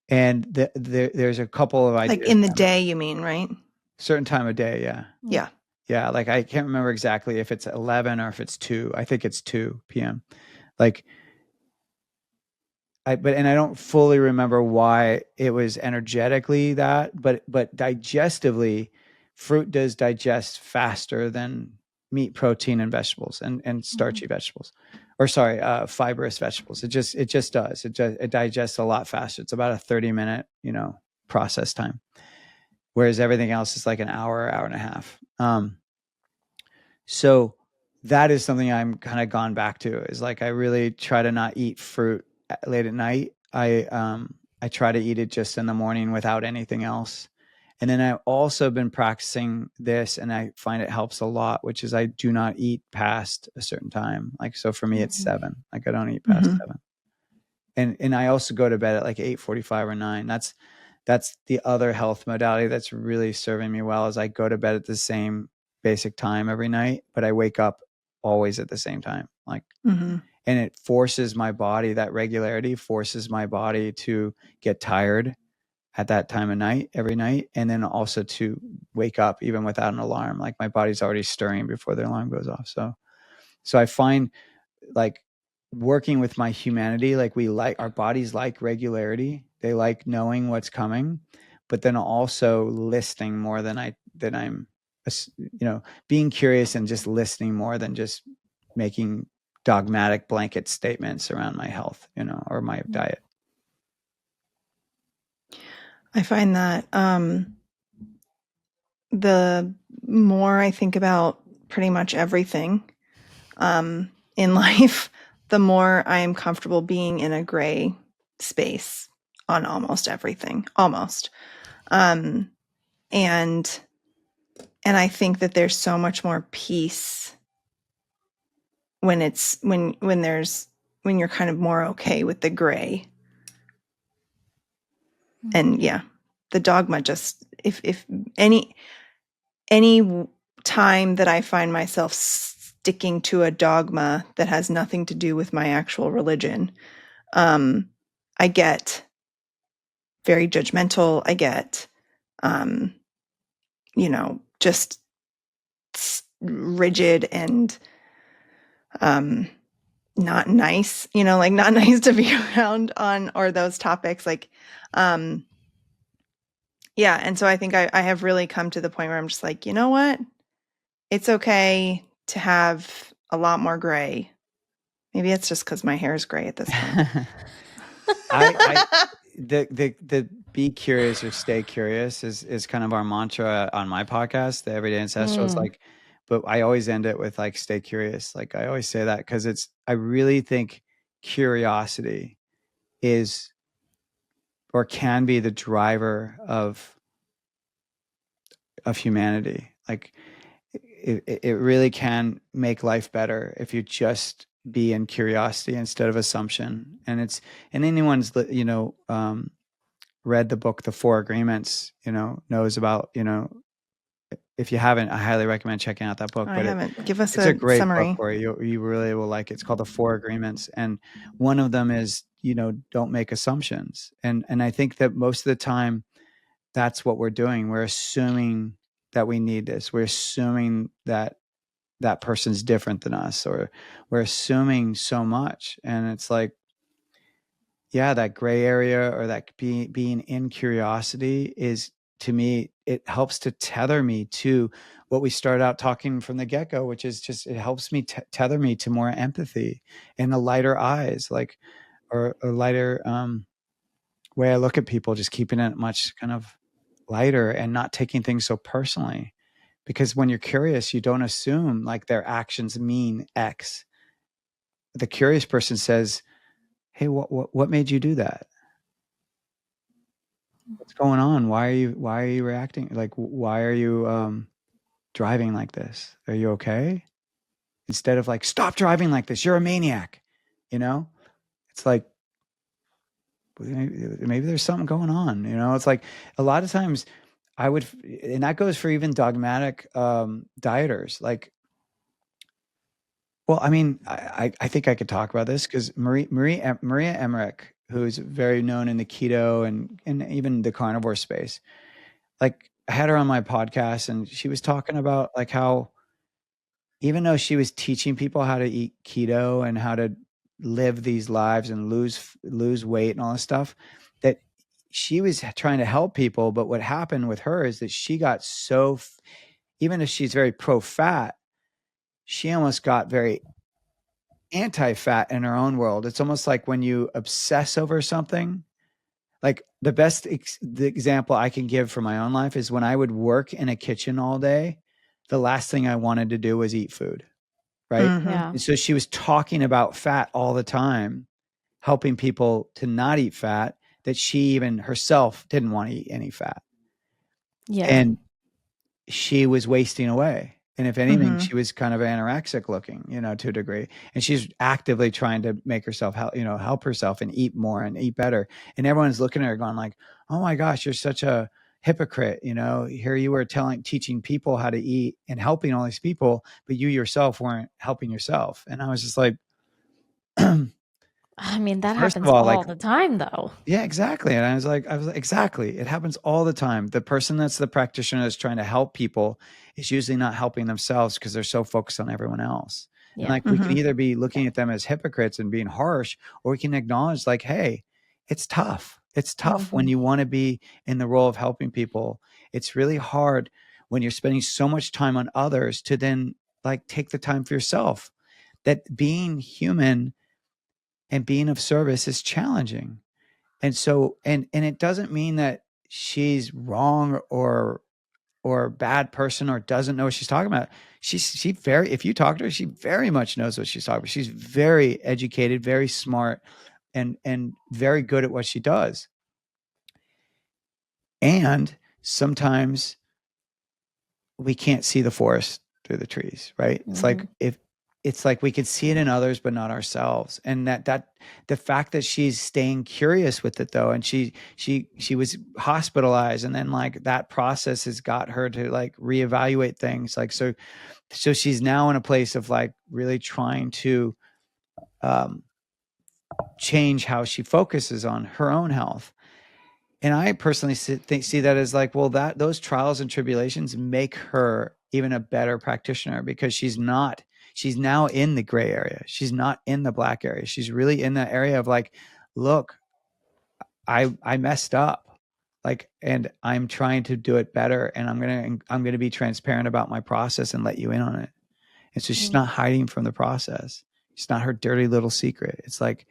And there's a couple of Like ideas. in the day, you mean, right? Certain time of day, yeah. Yeah. Yeah, like I can't remember exactly if it's 11 or if it's 2. I think it's 2 p.m. Like and I don't fully remember why it was energetically that, but digestively, fruit does digest faster than meat, protein, and vegetables and starchy vegetables, or sorry, fibrous vegetables. It just does. It digests a lot faster. It's about a 30-minute, process time, whereas everything else is like an hour and a half. So that is something I'm kind of gone back to, is like I really try to not eat fruit late at night. I try to eat it just in the morning without anything else. And then I've also been practicing this, and I find it helps a lot, which is I do not eat past a certain time. Like, so for me, it's 7. Like I don't eat past 7. And I also go to bed at like 8:45 or 9. That's the other health modality that's really serving me well, is I go to bed at the same basic time every night, but I wake up always at the same time. Like, and it forces my body, that regularity forces my body to get tired at that time of night every night. And then also to wake up even without an alarm. Like my body's already stirring before the alarm goes off. So I find like working with my humanity, like our bodies like regularity. They like knowing what's coming, but then also listening more than I'm, being curious and just listening more than just making dogmatic blanket statements around my health, or my diet. I find that the more I think about pretty much everything in life, the more I am comfortable being in a gray space on almost everything, almost. And I think that there's so much more peace when you're kind of more okay with the gray. And yeah, the dogma, just if any time that I find myself sticking to a dogma that has nothing to do with my actual religion, I get very judgmental. I get, just rigid and not nice, like not nice to be around on, or those topics. Like, yeah. And so I think I have really come to the point where I'm just like, you know what? It's okay to have a lot more gray. Maybe it's just because my hair is gray at this point. The be curious or stay curious is kind of our mantra on my podcast, the Everyday Ancestral. It's like, but I always end it with like, stay curious. Like I always say that because I really think curiosity is or can be the driver of humanity. Like it really can make life better if you just be in curiosity instead of assumption. And anyone's, read the book, The Four Agreements, knows about, if you haven't, I highly recommend checking out that book. I haven't. Give us it's a great summary. book, Corey. You really will like it. It's called The Four Agreements. And one of them is, don't make assumptions. And I think that most of the time that's what we're doing. We're assuming that we need this. We're assuming that that person's different than us, or we're assuming so much. And it's like, yeah, that gray area or that being in curiosity is, to me, it helps to tether me to what we started out talking from the get-go, which is just, it helps me tether me to more empathy and a lighter eyes, like, or a lighter way I look at people, just keeping it much kind of lighter and not taking things so personally. Because when you're curious, you don't assume like their actions mean X. The curious person says, hey, what made you do that? What's going on? Why are you reacting? Like, why are you driving like this? Are you okay? Instead of like, stop driving like this. You're a maniac. It's like, maybe there's something going on. It's like a lot of times and that goes for even dogmatic dieters. Like, well, I mean, I think I could talk about this because Maria Emmerich, who's very known in the keto and even the carnivore space, like I had her on my podcast and she was talking about like how, even though she was teaching people how to eat keto and how to live these lives and lose weight and all this stuff, that she was trying to help people. But what happened with her is that she got even if she's very pro-fat, she almost got very anti-fat in her own world. It's almost like when you obsess over something. Like the best the example I can give for my own life is when I would work in a kitchen all day, the last thing I wanted to do was eat food, right? Mm-hmm. Yeah. And so she was talking about fat all the time, helping people to not eat fat, that she even herself didn't want to eat any fat. Yeah. And she was wasting away. And if anything, Mm-hmm. she was kind of anorexic looking, to a degree. And she's actively trying to make herself help herself and eat more and eat better. And everyone's looking at her going like, oh my gosh, you're such a hypocrite. Here you were teaching people how to eat and helping all these people, but you yourself weren't helping yourself. And I was just like, I mean, that first of happens all, all like, the time, though. yeah, exactly. And I was like, exactly. It happens all the time. The person that's the practitioner that's trying to help people is usually not helping themselves because they're so focused on everyone else. And Yeah. like, we can either be looking at them as hypocrites and being harsh, or we can acknowledge like, hey, it's tough. It's tough when Mhm. you want to be in the role of helping people. It's really hard when you're spending so much time on others to then like take the time for yourself. That being human and being of service is challenging. And so, and it doesn't mean that she's wrong or a bad person or doesn't know what she's talking about. She very, if you talk to her, she very much knows what she's talking about. She's very educated, very smart, and very good at what she does. And sometimes we can't see the forest through the trees, right? It's like, Mhm. if it's like we can see it in others but not ourselves. And that the fact that she's staying curious with it though, and she was hospitalized, and then like that process has got her to like reevaluate things, like, so she's now in a place of like really trying to um change how she focuses on her own health. And I personally see that as like, well, that those trials and tribulations make her even a better practitioner, because she's now in the gray area. She's not in the black area. She's really in the area of like, look, I messed up. Like, and I'm trying to do it better, and I'm going to be transparent about my process and let you in on it. And so she's Mm. not hiding from the process. It's not her dirty little secret. It's like,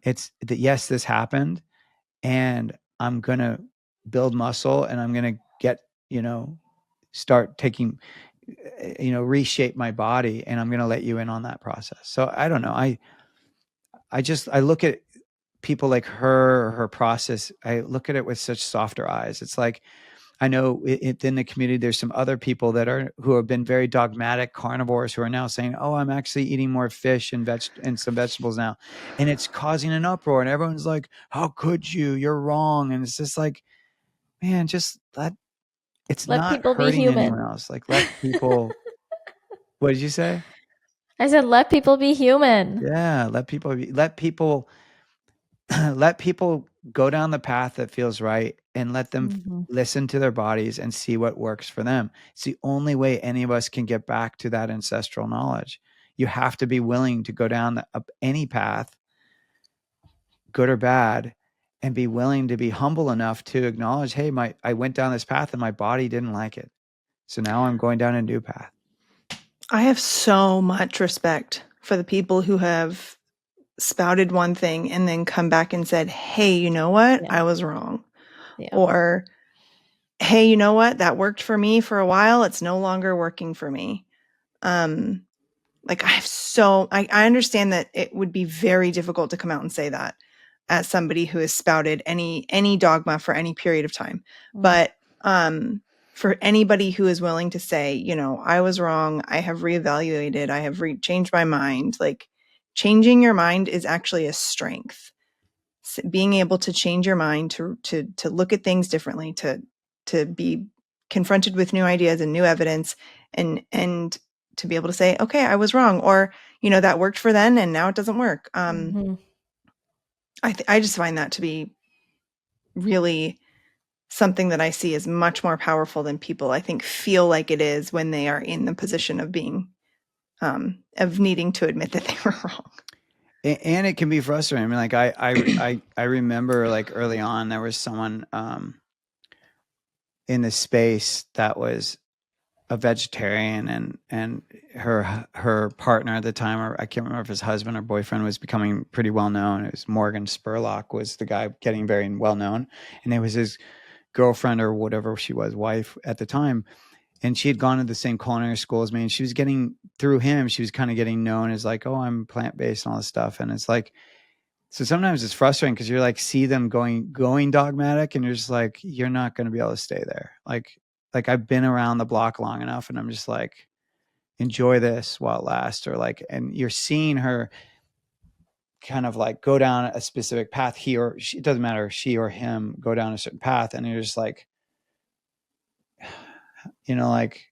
it's that, yes, this happened, and I'm going to build muscle, and I'm going to get, start taking, reshape my body, and I'm going to let you in on that process. So I don't know. I look at people like her process. I look at it with such softer eyes. It's like, I know in the community, there's some other people who have been very dogmatic carnivores who are now saying, "Oh, I'm actually eating more fish and some vegetables now," and it's causing an uproar. And everyone's like, "How could you? You're wrong!" And it's just like, man, just let. It's Let not people be hurting anyone human. else. Like, let people. What did you say? I said, let people be human. Yeah, let people let people go down the path that feels right, and let them Mhm. listen to their bodies and see what works for them. It's the only way any of us can get back to that ancestral knowledge. You have to be willing to go down any path, good or bad, and be willing to be humble enough to acknowledge, hey, I went down this path and my body didn't like it. So now I'm going down a new path. I have so much respect for the people who have spouted one thing and then come back and said, hey, you know what? Yeah. I was wrong. Yeah. Or, hey, you know what? That worked for me for a while. It's no longer working for me. Like I understand that it would be very difficult to come out and say that as somebody who has spouted any dogma for any period of time. Mm. But for anybody who is willing to say, I was wrong, I have reevaluated, I have changed my mind, like changing your mind is actually a strength. Being able to change your mind, to look at things differently, to be confronted with new ideas and new evidence, and to be able to say, okay, I was wrong, or that worked for then and now it doesn't work. Mhm. I just find that to be really something that I see is much more powerful than people, I think, feel like it is when they are in the position of being of needing to admit that they were wrong. And it can be frustrating. I mean, like, I remember like early on, there was someone in the space that was a vegetarian, and her partner at the time, or I can't remember if his husband or boyfriend, was becoming pretty well known. It was Morgan Spurlock was the guy getting very well known, and it was his girlfriend, or whatever she was, wife at the time, and she had gone to the same culinary school as me, and she was getting, through him, she was kind of getting known as like, oh, I'm plant-based and all this stuff. And it's like, so sometimes it's frustrating because you're like, see them going dogmatic, and you're just like, you're not going to be able to stay there. Like I've been around the block long enough, and I'm just like, enjoy this while it lasts. Or like, and you're seeing her kind of like go down a specific path. It doesn't matter, she or him go down a certain path, and you're just like, like,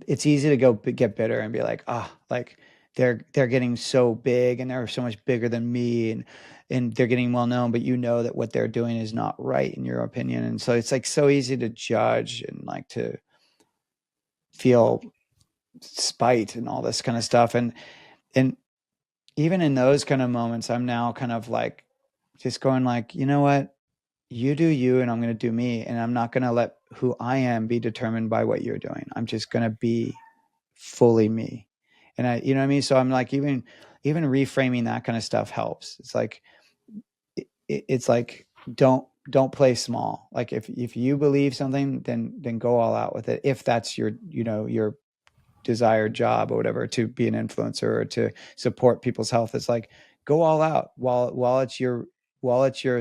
it's easy to get bitter and be like, like they're getting so big, and they're so much bigger than me, and they're getting well known, but that what they're doing is not right in your opinion. And so it's like so easy to judge and like to feel spite and all this kind of stuff. And even in those kind of moments, I'm now kind of like just going like, you know what? You do you and I'm going to do me. And I'm not going to let who I am be determined by what you're doing. I'm just going to be fully me. And you know what I mean? So I'm like, even reframing that kind of stuff helps. It's like, it's like, don't play small. Like if you believe something, then go all out with it. If that's your, your desired job or whatever, to be an influencer or to support people's health, it's like, go all out while it's your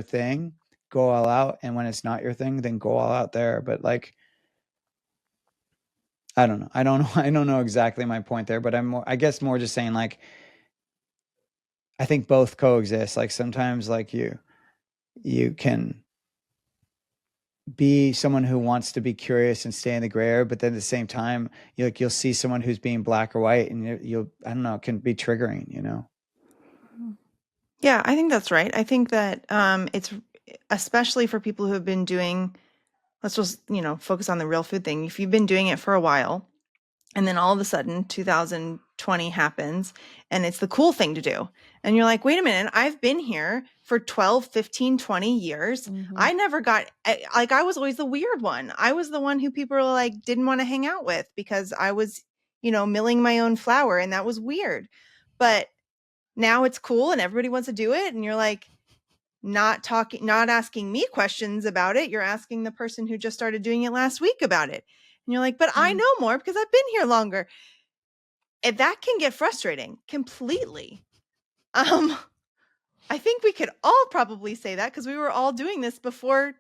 thing, go all out. And when it's not your thing, then go all out there. But like, I don't know. I don't know exactly my point there, but I guess more just saying like, I think both coexist. Like sometimes like you can be someone who wants to be curious and stay in the gray area, but then at the same time, you'll see someone who's being black or white, and you'll I don't know, it can be triggering, Yeah, I think that's right. I think that it's especially for people who have been doing, let's just, focus on the real food thing. If you've been doing it for a while, and then all of a sudden 2020 happens and it's the cool thing to do. And you're like, wait a minute, I've been here for 12, 15, 20 years. I never got, like, I was always the weird one. I was the one who people were like, didn't want to hang out with because I was, milling my own flour, and that was weird. But now it's cool and everybody wants to do it. And you're like, not asking me questions about it. You're asking the person who just started doing it last week about it. And you're like, but I know more because I've been here longer. And that can get frustrating completely. I think we could all probably say that because we were all doing this before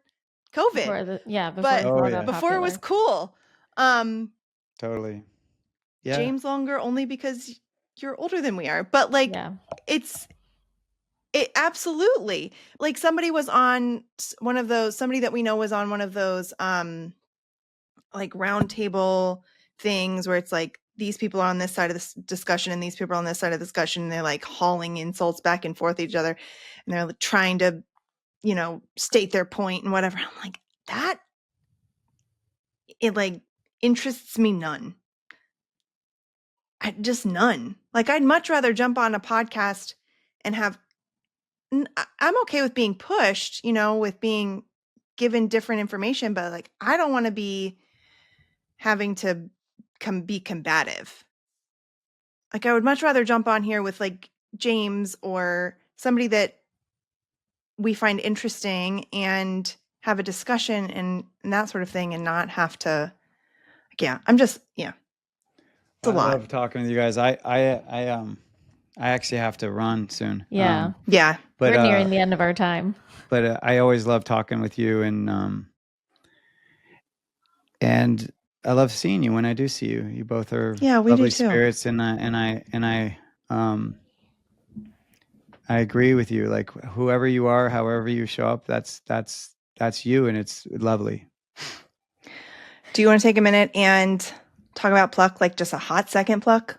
COVID. Before it was cool. Totally. Yeah. James longer only because you're older than we are. But like, it absolutely, like, somebody was on one of those, somebody that we know was on one of those like round table things where it's like these people are on this side of this discussion and these people are on this side of the discussion, and they're like hauling insults back and forth at each other, and they're trying to, state their point and whatever. I'm like, that, it like interests me none. Just none. Like, I'd much rather jump on a podcast and have, I'm okay with being pushed, with being given different information, but like, I don't want to be having to be combative. Like, I would much rather jump on here with like James or somebody that we find interesting and have a discussion and that sort of thing, and not have to, it's a lot. I love talking with you guys. I actually have to run soon. Yeah. But we're nearing the end of our time. But I always love talking with you, and I love seeing you when I do see you. You both are lovely spirits, and I agree with you. Like, whoever you are, however you show up, that's you, and it's lovely. Do you want to take a minute and talk about Pluck, like just a hot second, Pluck?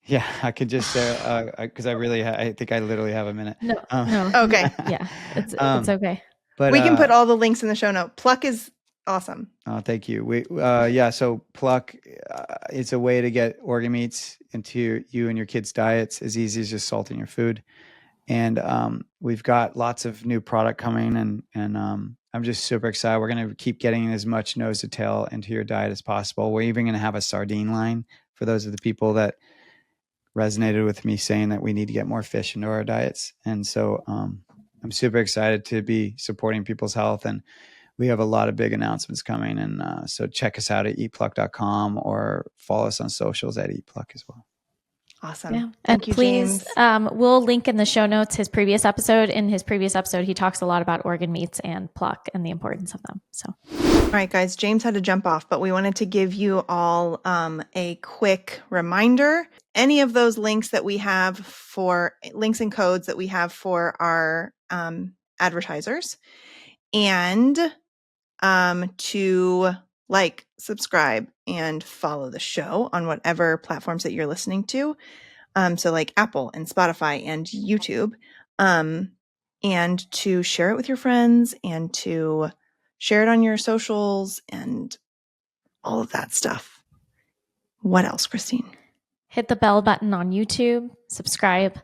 Yeah, I could just say, because I think I literally have a minute. No. Okay. Yeah, it's okay. But we can put all the links in the show note. Pluck is awesome. Oh, thank you. So Pluck, it's a way to get organ meats into you and your kids' diets as easy as just salting your food. And we've got lots of new product coming, and I'm just super excited. We're going to keep getting as much nose to tail into your diet as possible. We're even going to have a sardine line for those of the people that resonated with me saying that we need to get more fish into our diets. And so I'm super excited to be supporting people's health, and we have a lot of big announcements coming. And so check us out at eatpluck.com or follow us on socials at eatpluck as well. Awesome. Yeah. Thank you, please, James. We'll link in the show notes his previous episode. In his previous episode, he talks a lot about organ meats and Pluck and the importance of them. So, all right, guys, James had to jump off, but we wanted to give you all a quick reminder. Any of those links that we have for links and codes that we have for our advertisers, and to like, subscribe, and follow the show on whatever platforms that you're listening to. So like Apple and Spotify and YouTube, and to share it with your friends and to share it on your socials and all of that stuff. What else, Christine? Hit the bell button on YouTube, subscribe,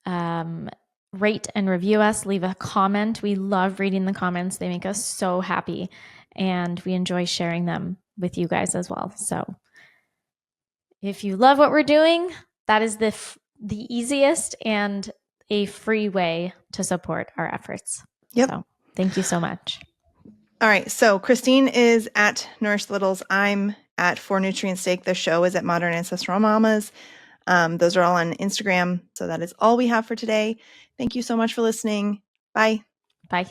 rate and review us, leave a comment. We love reading the comments. They make us so happy, and we enjoy sharing them with you guys as well. So if you love what we're doing, that is the easiest and a free way to support our efforts. Yep. So thank you so much. All right. So Christine is at Nourish Littles. I'm at 4 Nutrient Steak. The show is at Modern Ancestral Mamas. Those are all on Instagram. So that is all we have for today. Thank you so much for listening. Bye. Bye.